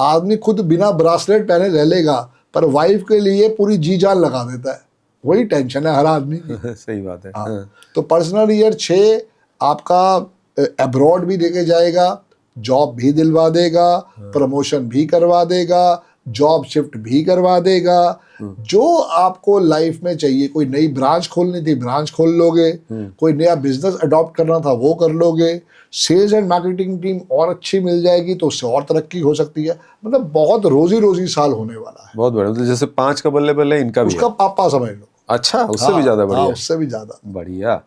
आदमी खुद बिना ब्रासलेट पहने रह लेगा पर वाइफ के लिए पूरी जी जान लगा देता है, वही टेंशन है हर आदमी की। सही बात है। हाँ। तो पर्सनल ईयर 6 आपका अब्रॉड भी लेके जाएगा, जॉब भी दिलवा देगा, प्रमोशन भी करवा देगा, जॉब शिफ्ट भी करवा देगा। जो आपको लाइफ में चाहिए, कोई नई ब्रांच खोलनी थी ब्रांच खोल लोगे, कोई नया बिजनेस अडॉप्ट करना था वो कर लोगे, सेल्स एंड मार्केटिंग टीम और अच्छी मिल जाएगी तो उससे और तरक्की हो सकती है। मतलब बहुत रोजी रोजी साल होने वाला है। बहुत बढ़िया। मतलब जैसे 5 का बल्ले बल्ले इनका भी उसका है। पापा समझ लो। अच्छा, उससे भी ज्यादा बढ़िया। उससे भी ज्यादा बढ़िया।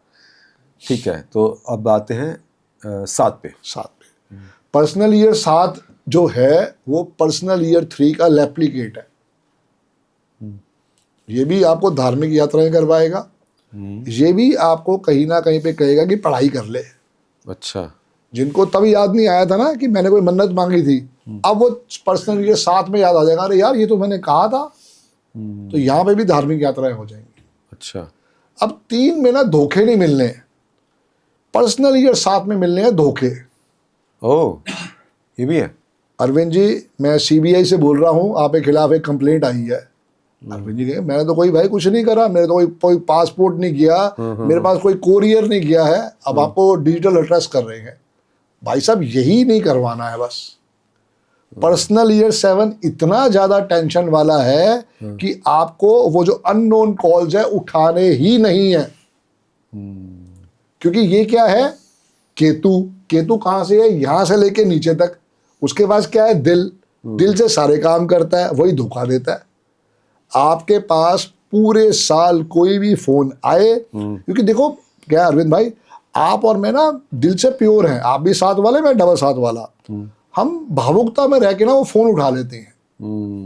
ठीक है, तो अब आते हैं 7 पे। पर्सनल ईयर 7 जो है वो पर्सनल ईयर 3 का रेप्लिकेट है। ये भी आपको धार्मिक यात्राएं करवाएगा, ये भी आपको कहीं ना कहीं पे कहेगा कि पढ़ाई कर ले। अच्छा। जिनको तब याद नहीं आया था ना कि मैंने कोई मन्नत मांगी थी, अब वो पर्सनल ईयर 7 में याद आ जाएगा, अरे यार ये तो मैंने कहा था। तो यहाँ पे भी धार्मिक यात्राएं हो जाएंगी। अच्छा। अब 3 में ना धोखे नहीं मिलने, पर्सनल ईयर 7 में मिलने हैं धोखे। ओह, ये भी है। अरविंद जी मैं सीबीआई से बोल रहा हूँ, आपके खिलाफ एक कंप्लेंट आई है। अरविंद जी कहे मैंने तो कोई भाई कुछ नहीं करा, मेरे तो कोई पासपोर्ट नहीं गया, मेरे पास कोई कोरियर नहीं गया है, अब आपको डिजिटल एड्रेस कर रहे हैं। भाई साहब यही नहीं करवाना है बस। पर्सनल ईयर 7 इतना ज्यादा टेंशन वाला है कि आपको वो जो अननोन कॉल्स है उठाने ही नहीं है। क्योंकि ये क्या है, केतु कहाँ से है, यहां से लेके नीचे तक। उसके पास क्या है, दिल से सारे काम करता है, वही धोखा देता है। आपके पास पूरे साल कोई भी फोन आए, क्योंकि देखो क्या है अरविंद भाई, आप और मैं ना दिल से प्योर हैं, आप भी 7 वाले, मैं डबल 7 वाला। हम भावुकता में रह के ना वो फोन उठा लेते हैं,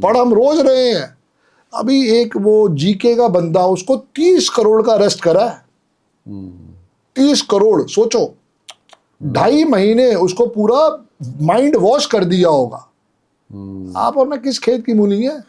पर हम रोज रहे हैं। अभी एक वो जीके का बंदा, उसको 30 करोड़ का अरेस्ट करा है। 30 करोड़ सोचो, 2.5 महीने उसको पूरा माइंड वॉश कर दिया होगा। आप और मैं किस खेत की मूली है,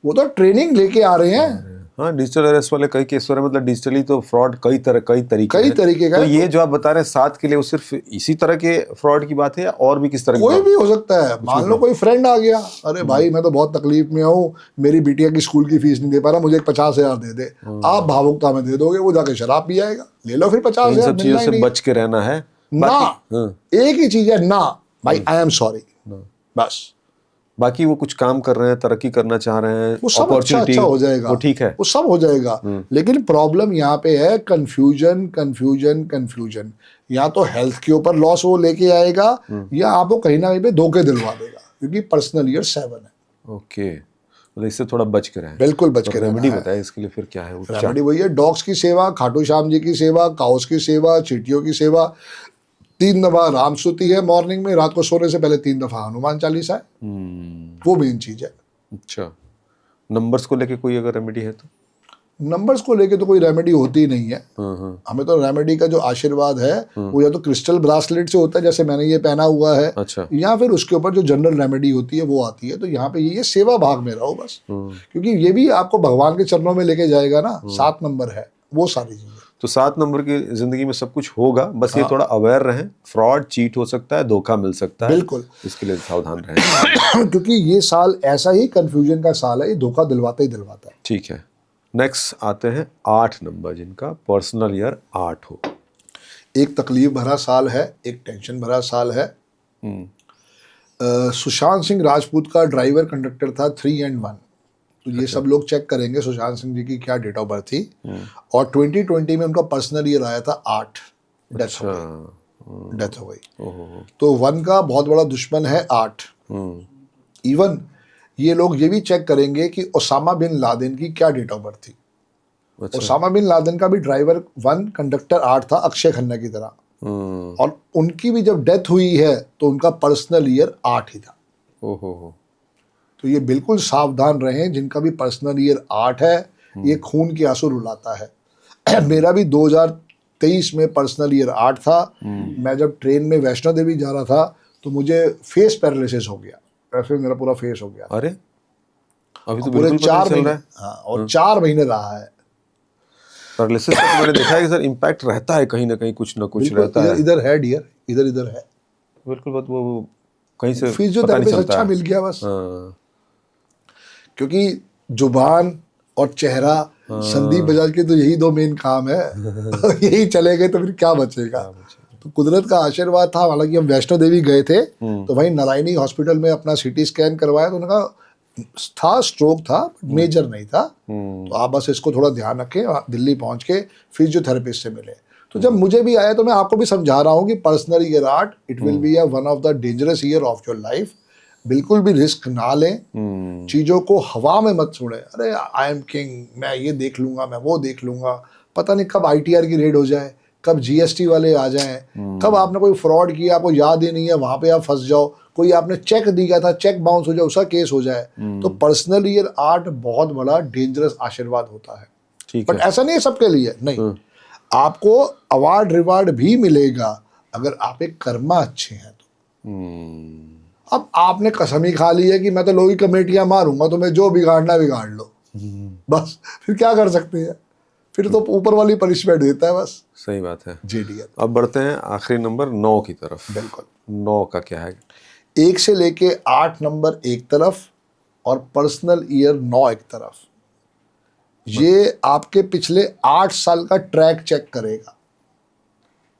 वो तो ट्रेनिंग लेके आ रहे हैं। हाँ, डिजिटल अरेस्ट वाले कई केस हो रहे हैं। मतलब डिजिटली तो फ्रॉड कई तरीके का तो है। ये जो आप बता रहे हैं 7 के लिए, वो सिर्फ इसी तरह के फ्रॉड की बात है या और भी किस तरह की? कोई भी हो सकता है। मान लो कोई फ्रेंड आ गया, अरे भाई मैं तो बहुत तकलीफ में हूँ, मेरी बिटिया की स्कूल की फीस नहीं दे पा रहा, मुझे 50,000 दे दे। आप भावुकता में दे दोगे, वो जाके शराब पी आएगा, ले लो फिर 50,000। सब चीजों से बच के रहना है ना। एक ही चीज है ना भाई, आई एम सॉरी, बस। बाकी वो कुछ काम कर रहे हैं, तरक्की करना चाह रहे हैं, वो सब अच्छा हो जाएगा, वो ठीक है, वो सब हो जाएगा। लेकिन प्रॉब्लम यहाँ पे है कंफ्यूजन। या तो हेल्थ के ऊपर लॉस वो लेके आएगा, या आपको कहीं ना कहीं पे धोखे दिलवा देगा, क्योंकि पर्सनल ईयर 7 है। ओके, मतलब इससे थोड़ा बच के रहें। बिल्कुल बच के रहना है। रेमेडी बताए इसके लिए फिर क्या है? रेमेडी वही है, डॉग्स की सेवा, खाटू श्याम जी की सेवा, काउस की सेवा, चींटियों की सेवा। 3 दफा राम स्तुति है मॉर्निंग में, रात को सोने से पहले 3 दफा हनुमान चालीसा है। वो मेन चीज है। अच्छा, नंबर्स को लेके कोई अगर रेमेडी है तो? नंबर्स को लेके तो कोई रेमेडी होती ही नहीं है। हमें तो रेमेडी का जो आशीर्वाद है वो या तो क्रिस्टल ब्रासलेट से होता है, जैसे मैंने ये पहना हुआ है। अच्छा। या फिर उसके ऊपर जो जनरल रेमेडी होती है वो आती है। तो यहाँ पे ये सेवा भाग में रहो बस, क्योंकि ये भी आपको भगवान के चरणों में लेके जाएगा ना। 7 नंबर है, वो सारी चीजें। तो 7 नंबर की जिंदगी में सब कुछ होगा, बस ये थोड़ा अवेयर रहें। फ्रॉड, चीट हो सकता है, धोखा मिल सकता है, बिल्कुल, इसके लिए सावधान रहें। क्योंकि ये साल ऐसा ही कंफ्यूजन का साल है, ये धोखा दिलवाता ही दिलवाता है। ठीक है, नेक्स्ट आते हैं 8 नंबर, जिनका पर्सनल ईयर 8 हो। एक तकलीफ भरा साल है, एक टेंशन भरा साल है। सुशांत सिंह राजपूत का ड्राइवर कंडक्टर था 3 and 1। तो ये सब लोग चेक करेंगे सुशांत सिंह जी की क्या डेट ऑफ बर्थ थी। और 2020 में उनका पर्सनल ईयर आया था 8, डेथ हो गई। तो 1 का बहुत बड़ा दुश्मन है 8। इवन ये लोग ये भी चेक करेंगे कि ओसामा बिन लादेन की क्या डेट ऑफ बर्थ थी। अच्छा। ओसामा बिन लादेन का भी ड्राइवर 1, कंडक्टर 8 था, अक्षय खन्ना की तरह। और उनकी भी जब डेथ हुई है तो उनका पर्सनल ईयर 8 ही था। तो ये बिल्कुल सावधान रहें जिनका भी पर्सनल ईयर 8 है। ये खून के आंसू रुलाता है। मेरा भी 23 में पर्सनल ईयर 8 था। मैं जब ट्रेन में वैष्णो देवी जा रहा था तो मुझे फेस पैरालिसिस हो गया, ऐसे मेरा पूरा फेस हो गया। अरे अभी तो पूरे बिल्कुल पता 4 नहीं चल महीने, रहा है। हाँ, और 4 महीने रहा है। पैरालिसिस का तो मैंने देखा है कि सर इम्पैक्ट रहता है, कहीं ना कहीं कुछ ना कुछ बिल्कुल, रहता इधर है। इधर है डियर, इधर इधर है। बिल्कुल, बस वो कहीं से पता नहीं फिजियोथेरेपिस्ट चलता अच्छा है। मिल गया बस, हाँ, क्योंकि जुबान और चेहरा, संदीप बजाज के तो यही 2 मेन काम है। तो यही चले गए तो फिर क्या बचेगा। तो कुदरत का आशीर्वाद था। हालांकि हम वैष्णो देवी गए थे तो वहीं नारायणी हॉस्पिटल में अपना सीटी स्कैन करवाया तो उन्होंने कहा था स्ट्रोक था, मेजर नहीं था, तो आप बस इसको थोड़ा ध्यान रखें। दिल्ली पहुंच के फिजियोथेरेपिस्ट से मिले। तो जब मुझे भी आया तो मैं आपको भी समझा रहा हूँ कि personal year 8 it will be one of the dangerous year of your life. बिल्कुल भी रिस्क ना लें, चीज़ों को हवा में मत छोड़ें। अरे आई एम किंग, मैं ये देख लूंगा, मैं वो देख लूंगा, पता नहीं कब ITR की रेड हो जाए, कब GST वाले आ जाएं, कब आपने कोई फ्रॉड किया आपको याद ही नहीं है, वहां पे आप फंस जाओ, कोई आपने चेक दिया था, चेक बाउंस हो जाए, उसका केस हो जाए। तो पर्सनल ईयर 8 बहुत बड़ा डेंजरस आशीर्वाद होता है। ठीक बट है। ऐसा नहीं है सबके लिए, नहीं, आपको अवार्ड रिवार्ड भी मिलेगा अगर आप एक कर्मा अच्छे हैं तो। अब आपने कसम ही खा ली है कि मैं तो लोगों की कमेटियां मारूंगा, तो मैं जो बिगाड़ना बिगाड़ लो, बस फिर क्या कर सकते हैं, फिर तो ऊपर वाली पनिशमेंट देता है बस। सही बात है। जी डियर। अब बढ़ते हैं आखिरी नंबर 9 की तरफ। बिल्कुल। 9 का क्या है? 1 से लेके 8 नंबर एक तरफ और पर्सनल ईयर 9 एक तरफ। ये आपके पिछले 8 साल का ट्रैक चेक करेगा।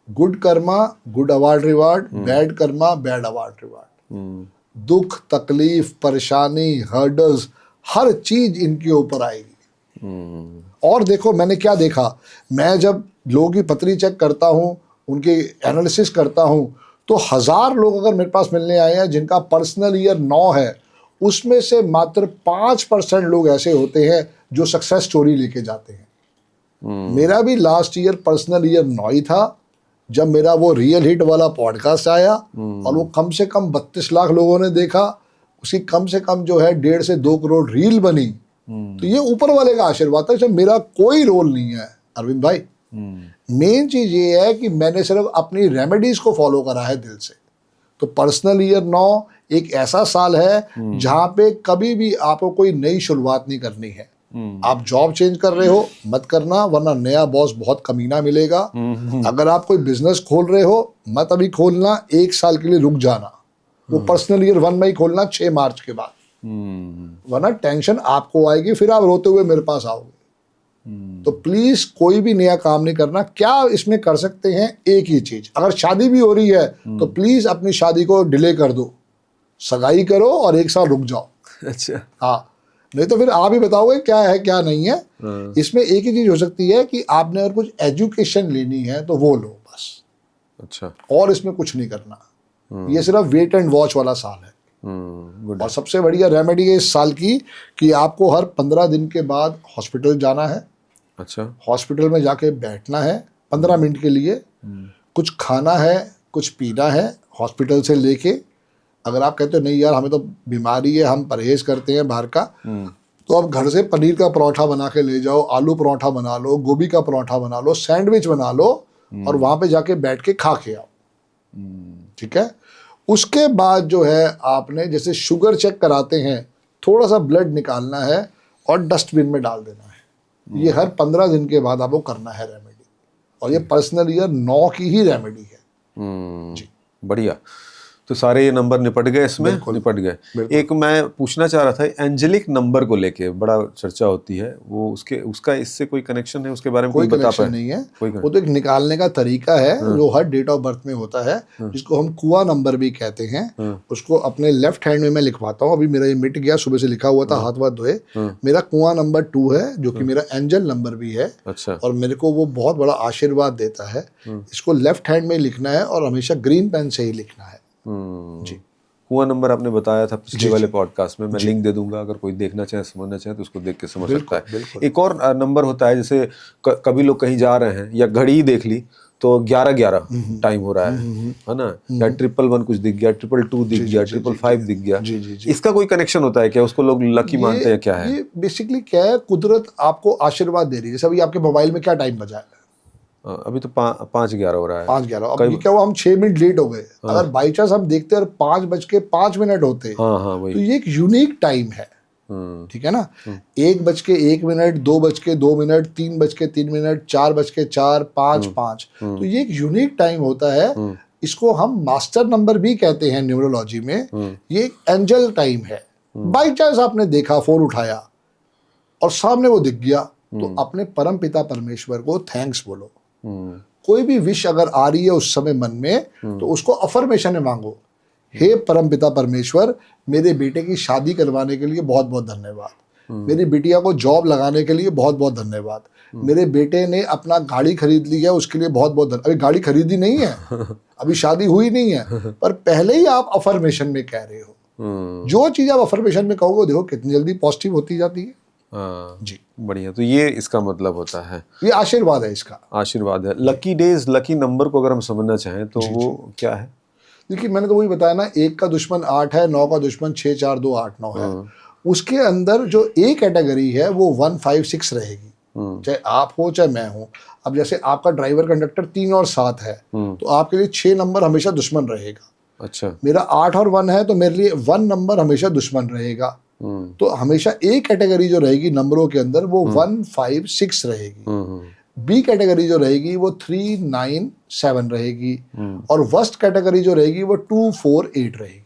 Good Karma good award reward, bad Karma bad award reward. दुख तकलीफ परेशानी हर्डल्स हर चीज इनके ऊपर आएगी। और देखो मैंने क्या देखा, मैं जब लोगों की पत्री चेक करता हूँ, उनके एनालिसिस करता हूँ, तो 1000 लोग अगर मेरे पास मिलने आए हैं जिनका पर्सनल ईयर 9 है, उसमें से मात्र 5% लोग ऐसे होते हैं जो सक्सेस स्टोरी लेके जाते हैं। मेरा भी लास्ट ईयर पर्सनल ईयर 9 ही था जब मेरा वो रियल हिट वाला पॉडकास्ट आया और वो कम से कम 32 लाख लोगों ने देखा, उसकी कम से कम जो है 1.5 से 2 करोड़ रील बनी। तो ये ऊपर वाले का आशीर्वाद था, इसमें मेरा कोई रोल नहीं है अरविंद भाई। मेन चीज ये है कि मैंने सिर्फ अपनी रेमेडीज को फॉलो करा है दिल से। तो पर्सनल ईयर 9 एक ऐसा साल है जहां पे कभी भी आपको कोई नई शुरुआत नहीं करनी है। आप जॉब चेंज कर रहे हो मत करना, वरना नया बॉस बहुत कमीना मिलेगा। अगर आप कोई बिजनेस खोल रहे हो मत अभी खोलना, 1 साल के लिए रुक जाना, वो पर्सनल ईयर 1 में ही खोलना 6 मार्च के बाद, वरना टेंशन आपको आएगी, फिर आप रोते हुए मेरे पास आओगे। तो प्लीज कोई भी नया काम नहीं करना। क्या इसमें कर सकते हैं, एक ही चीज, अगर शादी भी हो रही है तो प्लीज अपनी शादी को डिले कर दो, सगाई करो और 1 साल रुक जाओ। अच्छा। हाँ, नहीं तो फिर आप ही बताओगे क्या है क्या नहीं है। इसमें एक ही चीज हो सकती है कि आपने अगर कुछ एजुकेशन लेनी है तो वो लो बस। अच्छा। और इसमें कुछ नहीं करना। ये सिर्फ वेट एंड वॉच वाला साल है। और सबसे बढ़िया रेमेडी है इस साल की कि आपको हर 15 दिन के बाद हॉस्पिटल जाना है। अच्छा। हॉस्पिटल में जाके बैठना है 15 मिनट के लिए, कुछ खाना है कुछ पीना है हॉस्पिटल से लेके। अगर आप कहते हो नहीं यार हमें तो बीमारी है, हम परहेज करते हैं बाहर का, तो आप घर से पनीर का परोठा बना के ले जाओ, आलू परोठा बना लो, गोभी का परोठा बना लो, सैंडविच बना लो और वहां पे जाके बैठ के खा के आओ। ठीक है। उसके बाद जो है आपने जैसे शुगर चेक कराते हैं, थोड़ा सा ब्लड निकालना है और डस्टबिन में डाल देना है। ये हर 15 दिन के बाद आपको करना है रेमेडी, और ये पर्सनल ईयर 9 की ही रेमेडी है। जी बढ़िया। तो सारे ये नंबर निपट गए इसमें, निपट गए। एक मैं पूछना चाह रहा था, एंजेलिक नंबर को लेके बड़ा चर्चा होती है, वो उसका इससे कोई कनेक्शन है, उसके बारे में कोई बता कनेक्शन पाए? नहीं है। वो तो एक निकालने का तरीका है जो हर डेट ऑफ बर्थ में होता है, जिसको हम कुआ नंबर भी कहते हैं। उसको अपने लेफ्ट हैंड में मैं लिखवाता हूँ, अभी मेरा ये मिट गया, सुबह से लिखा हुआ था, हाथ वाथ धोए। मेरा कुआ नंबर 2 है जो कि मेरा एंजल नंबर भी है। अच्छा। और मेरे को वो बहुत बड़ा आशीर्वाद देता है। इसको लेफ्ट हैंड में लिखना है और हमेशा ग्रीन पेन से ही लिखना है। जी। कुआं नंबर आपने बताया था पिछले वाले पॉडकास्ट में, मैं लिंक दे दूंगा, अगर कोई देखना चाहे समझना चाहे तो उसको देख के समझ सकता है। एक और नंबर होता है, जैसे कभी लोग कहीं जा रहे हैं या घड़ी देख ली तो 11-11 टाइम हो रहा है ना, या 111 कुछ दिख गया, 222 दिख गया, 555 दिख गया। इसका कोई कनेक्शन होता है क्या? उसको लोग लकी मानते हैं, क्या है ये बेसिकली क्या है, कुदरत आपको आशीर्वाद दे रही है। जैसे अभी आपके मोबाइल में क्या टाइम बजा है, अभी तो 5:11 हो रहा है। 5:11। अब ये क्या हुआ, हम 6 मिनट लेट हो गए। अगर बाई चांस हम देखते और 5:05 होते हाँ तो वही। ये एक यूनिक टाइम है। ठीक है ना। 1:01, 2:02, 3:03, 4:04, 5:05, तो ये एक यूनिक टाइम होता है। इसको हम मास्टर नंबर भी कहते हैं न्यूमरोलॉजी में। ये एक एंजल टाइम है। बाई चांस आपने देखा, फोन उठाया और सामने वो दिख गया, तो अपने परम पिता परमेश्वर को थैंक्स बोलो। कोई भी विश अगर आ रही है उस समय मन में, तो उसको अफर्मेशन में मांगो। हे परम पिता परमेश्वर, मेरे बेटे की शादी करवाने के लिए बहुत बहुत धन्यवाद। मेरी बिटिया को जॉब लगाने के लिए बहुत बहुत धन्यवाद। मेरे बेटे ने अपना गाड़ी खरीद ली है, उसके लिए बहुत बहुत धन्यवाद। अभी गाड़ी खरीदी नहीं है, अभी शादी हुई नहीं है, पर पहले ही आप अफर्मेशन में कह रहे हो। जो चीज आप अफर्मेशन में कहोगे, देखो कितनी जल्दी पॉजिटिव होती जाती है। हाँ जी, बढ़िया। तो ये इसका मतलब होता है, ये आशीर्वाद है इसका। आशीर्वाद है। लकी डेज, लकी नंबर को अगर हम समझना चाहें तो वो क्या है? देखिए, मैंने तो वही बताया ना, 1 का दुश्मन 8 है, 9 का दुश्मन 6, 4, 2, 8, 9 है। उसके अंदर जो ए कैटेगरी है वो 1, 5, 6 रहेगी। चाहे आप हो चाहे मैं हूं। अब जैसे आपका ड्राइवर कंडक्टर 3 और 7 है, तो आपके लिए 6 नंबर हमेशा दुश्मन रहेगा। अच्छा। मेरा 8 और 1 है, तो मेरे लिए 1 नंबर हमेशा दुश्मन रहेगा। तो हमेशा ए कैटेगरी जो रहेगी नंबरों के अंदर, वो 1, 5, 6 रहेगी। बी कैटेगरी जो रहेगी वो 3, 9, 7 रहेगी। और वर्स्ट कैटेगरी जो रहेगी वो 2, 4, 8 रहेगी।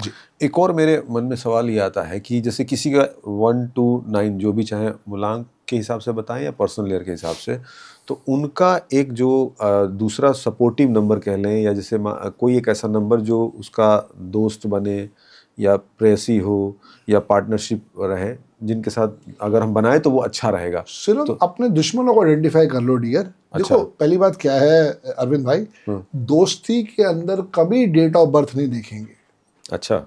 जी। एक और मेरे मन में सवाल ये आता है कि जैसे किसी का 1 to 9 जो भी, चाहे मूलांक के हिसाब से बताएं या पर्सनल ईयर के हिसाब से, तो उनका एक जो दूसरा सपोर्टिव नंबर कह लें, या जैसे कोई एक ऐसा नंबर जो उसका दोस्त बने या प्रेयसी हो या पार्टनरशिप रहे, जिनके साथ अगर हम बनाए तो वो अच्छा रहेगा। सिर्फ अपने दुश्मनों को आइडेंटिफाई कर लो डियर। देखो, पहली बात क्या है अरविंद भाई, दोस्ती के अंदर कभी डेट ऑफ बर्थ नहीं देखेंगे। अच्छा।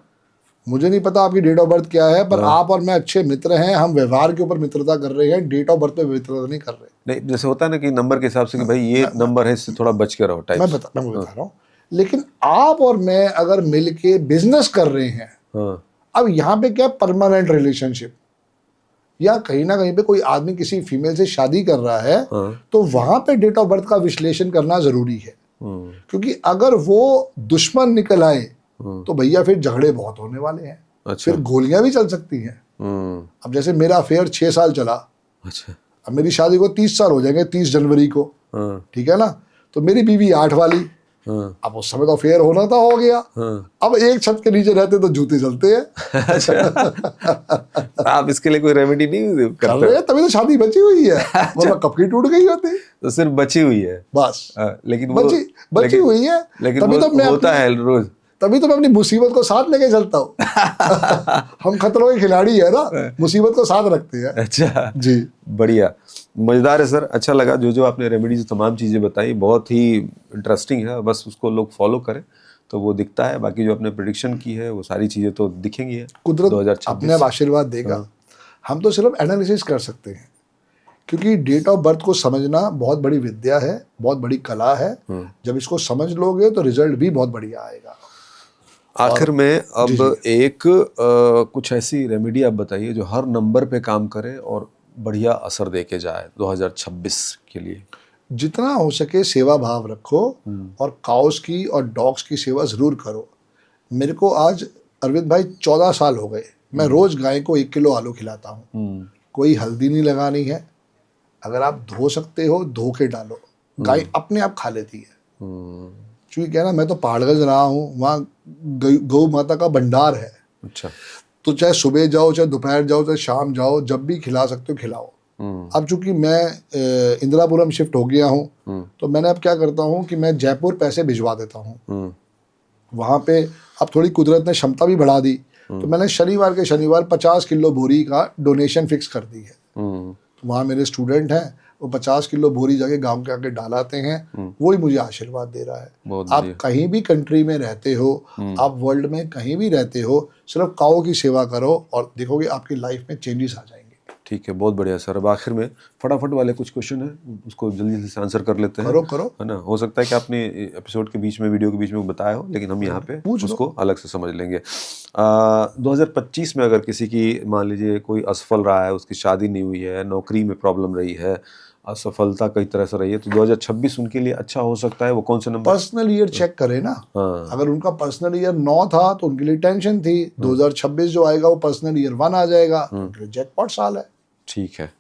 मुझे नहीं पता आपकी डेट ऑफ बर्थ क्या है, पर आप और मैं अच्छे मित्र हैं। हम व्यवहार के ऊपर मित्रता कर रहे हैं, डेट ऑफ बर्थ पे मित्रता नहीं कर रहे। नहीं, जैसे होता है ना कि नंबर के हिसाब से कि भाई ये नंबर है, इससे थोड़ा बच के रहो टाइप। मैं बता रहा हूँ। लेकिन आप और मैं अगर मिलके बिजनेस कर रहे हैं, अब यहाँ पे क्या परमानेंट रिलेशनशिप, या कहीं ना कहीं पे कोई आदमी किसी फीमेल से शादी कर रहा है, तो वहां पे डेट ऑफ बर्थ का विश्लेषण करना जरूरी है। क्योंकि अगर वो दुश्मन निकल आए तो भैया फिर झगड़े बहुत होने वाले हैं। अच्छा। फिर गोलियां भी चल सकती हैं। अब जैसे मेरा अफेयर 6 साल चला। अच्छा। अब मेरी शादी को 30 साल हो जाएंगे 30 जनवरी को। ठीक है ना। तो मेरी बीवी 8 वाली। अब उस समय तो अफेयर होना था, हो गया। अब एक छत के नीचे रहते तो जूते चलते हैं। अच्छा। आप इसके लिए कोई रेमेडी नहीं कर रहे हैं, तभी तो शादी बची हुई है, वरना कब की टूट गई होती। तो सिर्फ बची हुई है बस। लेकिन बची हुई है, लेकिन तभी तो मैं होता है रोज। तभी तो मैं अपनी मुसीबत को साथ लेके चलता हूँ। हम खतरों के खिलाड़ी है ना, मुसीबत को साथ रखते हैं। अच्छा जी, बढ़िया, मजेदार है सर। अच्छा लगा जो आपने रेमेडीज तमाम चीजें बताई, बहुत ही इंटरेस्टिंग है। बस उसको लोग फॉलो करें तो वो दिखता है, बाकी जो आपने प्रेडिक्शन की है वो सारी चीजें तो दिखेंगी है। कुदरत 2026 अपने आप आशीर्वाद देगा। हम तो सिर्फ एनालिसिस कर सकते हैं, क्योंकि डेट ऑफ बर्थ को समझना बहुत बड़ी विद्या है, बहुत बड़ी कला है। जब इसको समझ लोगे तो रिजल्ट भी बहुत बढ़िया आएगा। आखिर में अब एक कुछ ऐसी रेमेडी आप बताइए जो हर नंबर पे काम करे और बढ़िया असर दे के जाए 2026 के लिए। जितना हो सके सेवा भाव रखो, और काउस की और डॉग्स की सेवा जरूर करो। मेरे को आज अरविंद भाई 14 साल हो गए, मैं रोज गाय को 1 किलो आलू खिलाता हूँ। कोई हल्दी नहीं लगानी है। अगर आप धो सकते हो धो के डालो, गाय अपने आप खा लेती है। क्योंकि क्या ना, मैं तो पहाड़गंज रहा हूँ, वहाँ गौ माता का भंडार है। अच्छा। तो चाहे सुबह जाओ, चाहे दोपहर जाओ, चाहे शाम जाओ, जब भी खिला सकते हो खिलाओ। अब चूंकि मैं इंदिरापुरम शिफ्ट हो गया हूँ, तो मैंने अब क्या करता हूँ कि मैं जयपुर पैसे भिजवा देता हूँ। वहाँ पे अब थोड़ी कुदरत ने क्षमता भी बढ़ा दी, तो मैंने शनिवार के शनिवार 50 किलो बोरी का डोनेशन फिक्स कर दी है। तो वहाँ मेरे स्टूडेंट हैं, वो 50 किलो बोरी जाके गांव के आके डालाते हैं। वही मुझे आशीर्वाद दे रहा है। आप कहीं भी कंट्री में रहते हो, आप वर्ल्ड में कहीं भी रहते हो, सिर्फ काऊ की सेवा करो और देखोगे आपकी लाइफ में चेंजेस आ जाएंगे। ठीक है, बहुत बढ़िया सर। अब आखिर में फटाफट वाले कुछ क्वेश्चन है, उसको जल्दी से आंसर कर लेते हैं। करो है ना। हो सकता है कि आपने एपिसोड के बीच में, वीडियो के बीच में बताया हो, लेकिन हम यहाँ पे उसको अलग से समझ लेंगे। 2025 में अगर किसी की मान लीजिए कोई असफल रहा है, उसकी शादी नहीं हुई है, नौकरी में प्रॉब्लम रही है, असफलता कई तरह से रही है, तो 2026 उनके लिए अच्छा हो सकता है। वो कौन से नंबर? पर्सनल ईयर चेक करें ना। हाँ। अगर उनका पर्सनल ईयर 9 था तो उनके लिए टेंशन थी। 2026 जो आएगा वो पर्सनल ईयर 1 आ जाएगा, तो उनके लिए जैकपॉट साल है। ठीक है।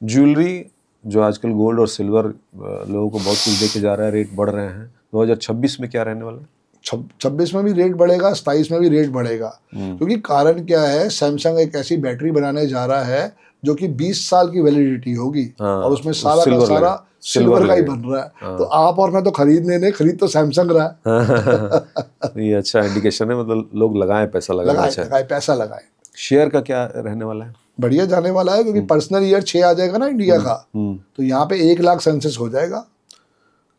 ज्वेलरी, जो आजकल गोल्ड और सिल्वर लोगों को बहुत कुछ देके जा रहा है, रेट बढ़ रहे हैं, 2026 में क्या रहने वाला है? 26 में भी रेट बढ़ेगा, 27 में भी रेट बढ़ेगा। क्योंकि कारण क्या है, सैमसंग एक ऐसी बैटरी बनाने जा रहा है जो कि 20 साल की वैलिडिटी होगी। हाँ, और उसमें सारा का सिल्वर सारा लगेगा। सिल्वर का ही लगेगा। बन रहा है। तो आप और मैं तो खरीदने नहीं, खरीद तो सैमसंग रहा है। ये अच्छा इंडिकेशन है, मतलब लोग लगाएं, पैसा लगाना लगाए अच्छा है। लगाए, पैसा लगाए। शेयर का क्या रहने वाला है? बढ़िया जाने वाला है, क्योंकि पर्सनल ईयर 6 आ जाएगा ना इंडिया का, तो यहाँ पे 1 लाख सेंसस हो जाएगा।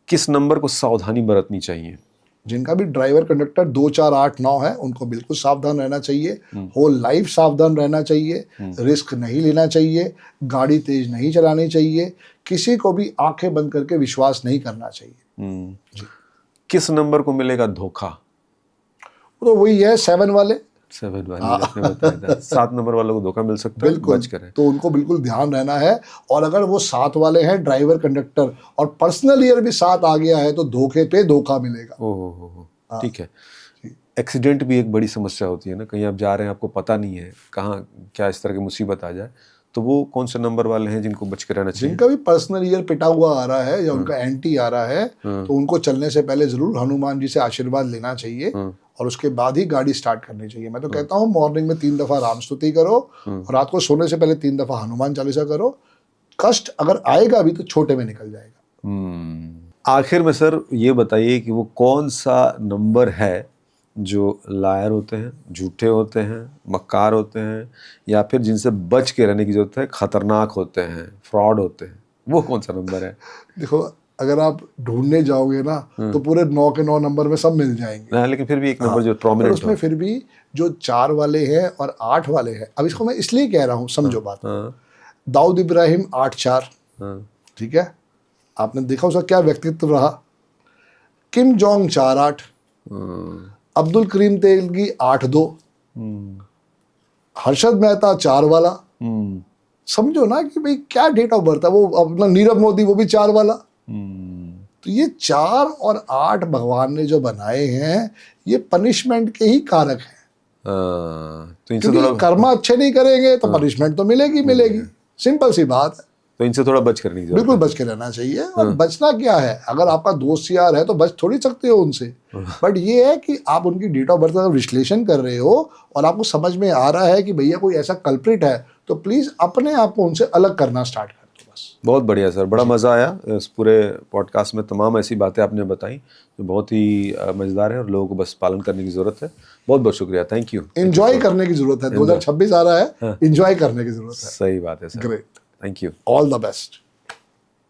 किस नंबर को सावधानी बरतनी चाहिए? जिनका भी ड्राइवर कंडक्टर 2, 4, 8, 9 है, उनको बिल्कुल सावधान रहना चाहिए। होल लाइफ सावधान रहना चाहिए। रिस्क नहीं लेना चाहिए, गाड़ी तेज नहीं चलानी चाहिए, किसी को भी आंखें बंद करके विश्वास नहीं करना चाहिए। किस नंबर को मिलेगा धोखा? तो वही है 7 वाले। 7 वाले आपने बताया था। 7 नंबर वालों को धोखा मिल सकता है, बिल्कुल, बच करें। तो उनको बिल्कुल ध्यान रहना है। और अगर वो 7 वाले हैं, ड्राइवर कंडक्टर, और पर्सनल ईयर भी 7 आ गया है, तो धोखे पे धोखा मिलेगा। ओहो, ठीक है। एक्सीडेंट भी एक बड़ी समस्या होती है ना, कहीं आप जा रहे हैं, आपको पता नहीं है कहाँ क्या इस तरह की मुसीबत आ जाए, तो वो कौन से नंबर वाले हैं जिनको बच के रहना चाहिए? जिनका भी पर्सनल ईयर पिटा हुआ आ रहा है या उनका एंटी आ रहा है, तो उनको चलने से पहले जरूर हनुमान जी से आशीर्वाद लेना चाहिए और उसके बाद ही गाड़ी स्टार्ट करनी चाहिए। मैं तो कहता हूँ मॉर्निंग में 3 दफा राम स्तुति करो और रात को सोने से पहले 3 दफा हनुमान चालीसा करो। कष्ट अगर आएगा भी तो छोटे में निकल जाएगा। आखिर में सर ये बताइए कि वो कौन सा नंबर है जो लायर होते हैं, झूठे होते हैं, मक्कार होते हैं, या फिर जिनसे बच के रहने की जरूरत है, खतरनाक होते हैं, फ्रॉड होते हैं, वो कौन सा नंबर है? देखो, अगर आप ढूंढने जाओगे ना तो पूरे 9 के 9 नंबर में सब मिल जाएंगे। हाँ, लेकिन फिर भी एक नंबर जो पर प्रोमिनेंट उसमें फिर भी जो 4 वाले हैं और 8 वाले हैं, अब इसको मैं इसलिए कह रहा हूँ, समझो बात। दाऊद इब्राहिम 8-4, ठीक है, आपने देखा उसका क्या व्यक्तित्व रहा। किम जोंग 4-8, अब्दुल करीम तेलगी 8-2, हर्षद मेहता 4 वाला। समझो ना कि भाई क्या डेट ऑफ बर्थ है। वो अपना नीरव मोदी, वो भी 4 वाला। तो ये 4 और 8 भगवान ने जो बनाए हैं, ये पनिशमेंट के ही कारक हैं। तो इनसे क्योंकि थोड़ा कर्म अच्छे नहीं करेंगे तो पनिशमेंट तो मिलेगी मिलेगी। सिंपल सी बात है। तो इनसे थोड़ा बच करने की जरूरत बिल्कुल बच के रहना चाहिए। और बचना क्या है, अगर आपका दोस्त यार है तो बच थोड़ी सकते हो उनसे। बट ये है कि आप उनकी डेट ऑफ बर्थ का विश्लेषण कर रहे हो और आपको समझ में आ रहा है कि भैया कोई ऐसा कल्प्रिट है, तो प्लीज अपने आप को उनसे अलग करना स्टार्ट कर दो बस। बहुत बढ़िया सर, बड़ा मज़ा आया इस पूरे पॉडकास्ट में। तमाम ऐसी बातें आपने बताई जो बहुत ही मज़ेदार है और लोगों को बस पालन करने की ज़रूरत है। बहुत बहुत शुक्रिया, थैंक यू। एंजॉय करने की जरूरत है। 2026 आ रहा है, एंजॉय करने की जरूरत है। सही बात है sir, great, thank you, all the best.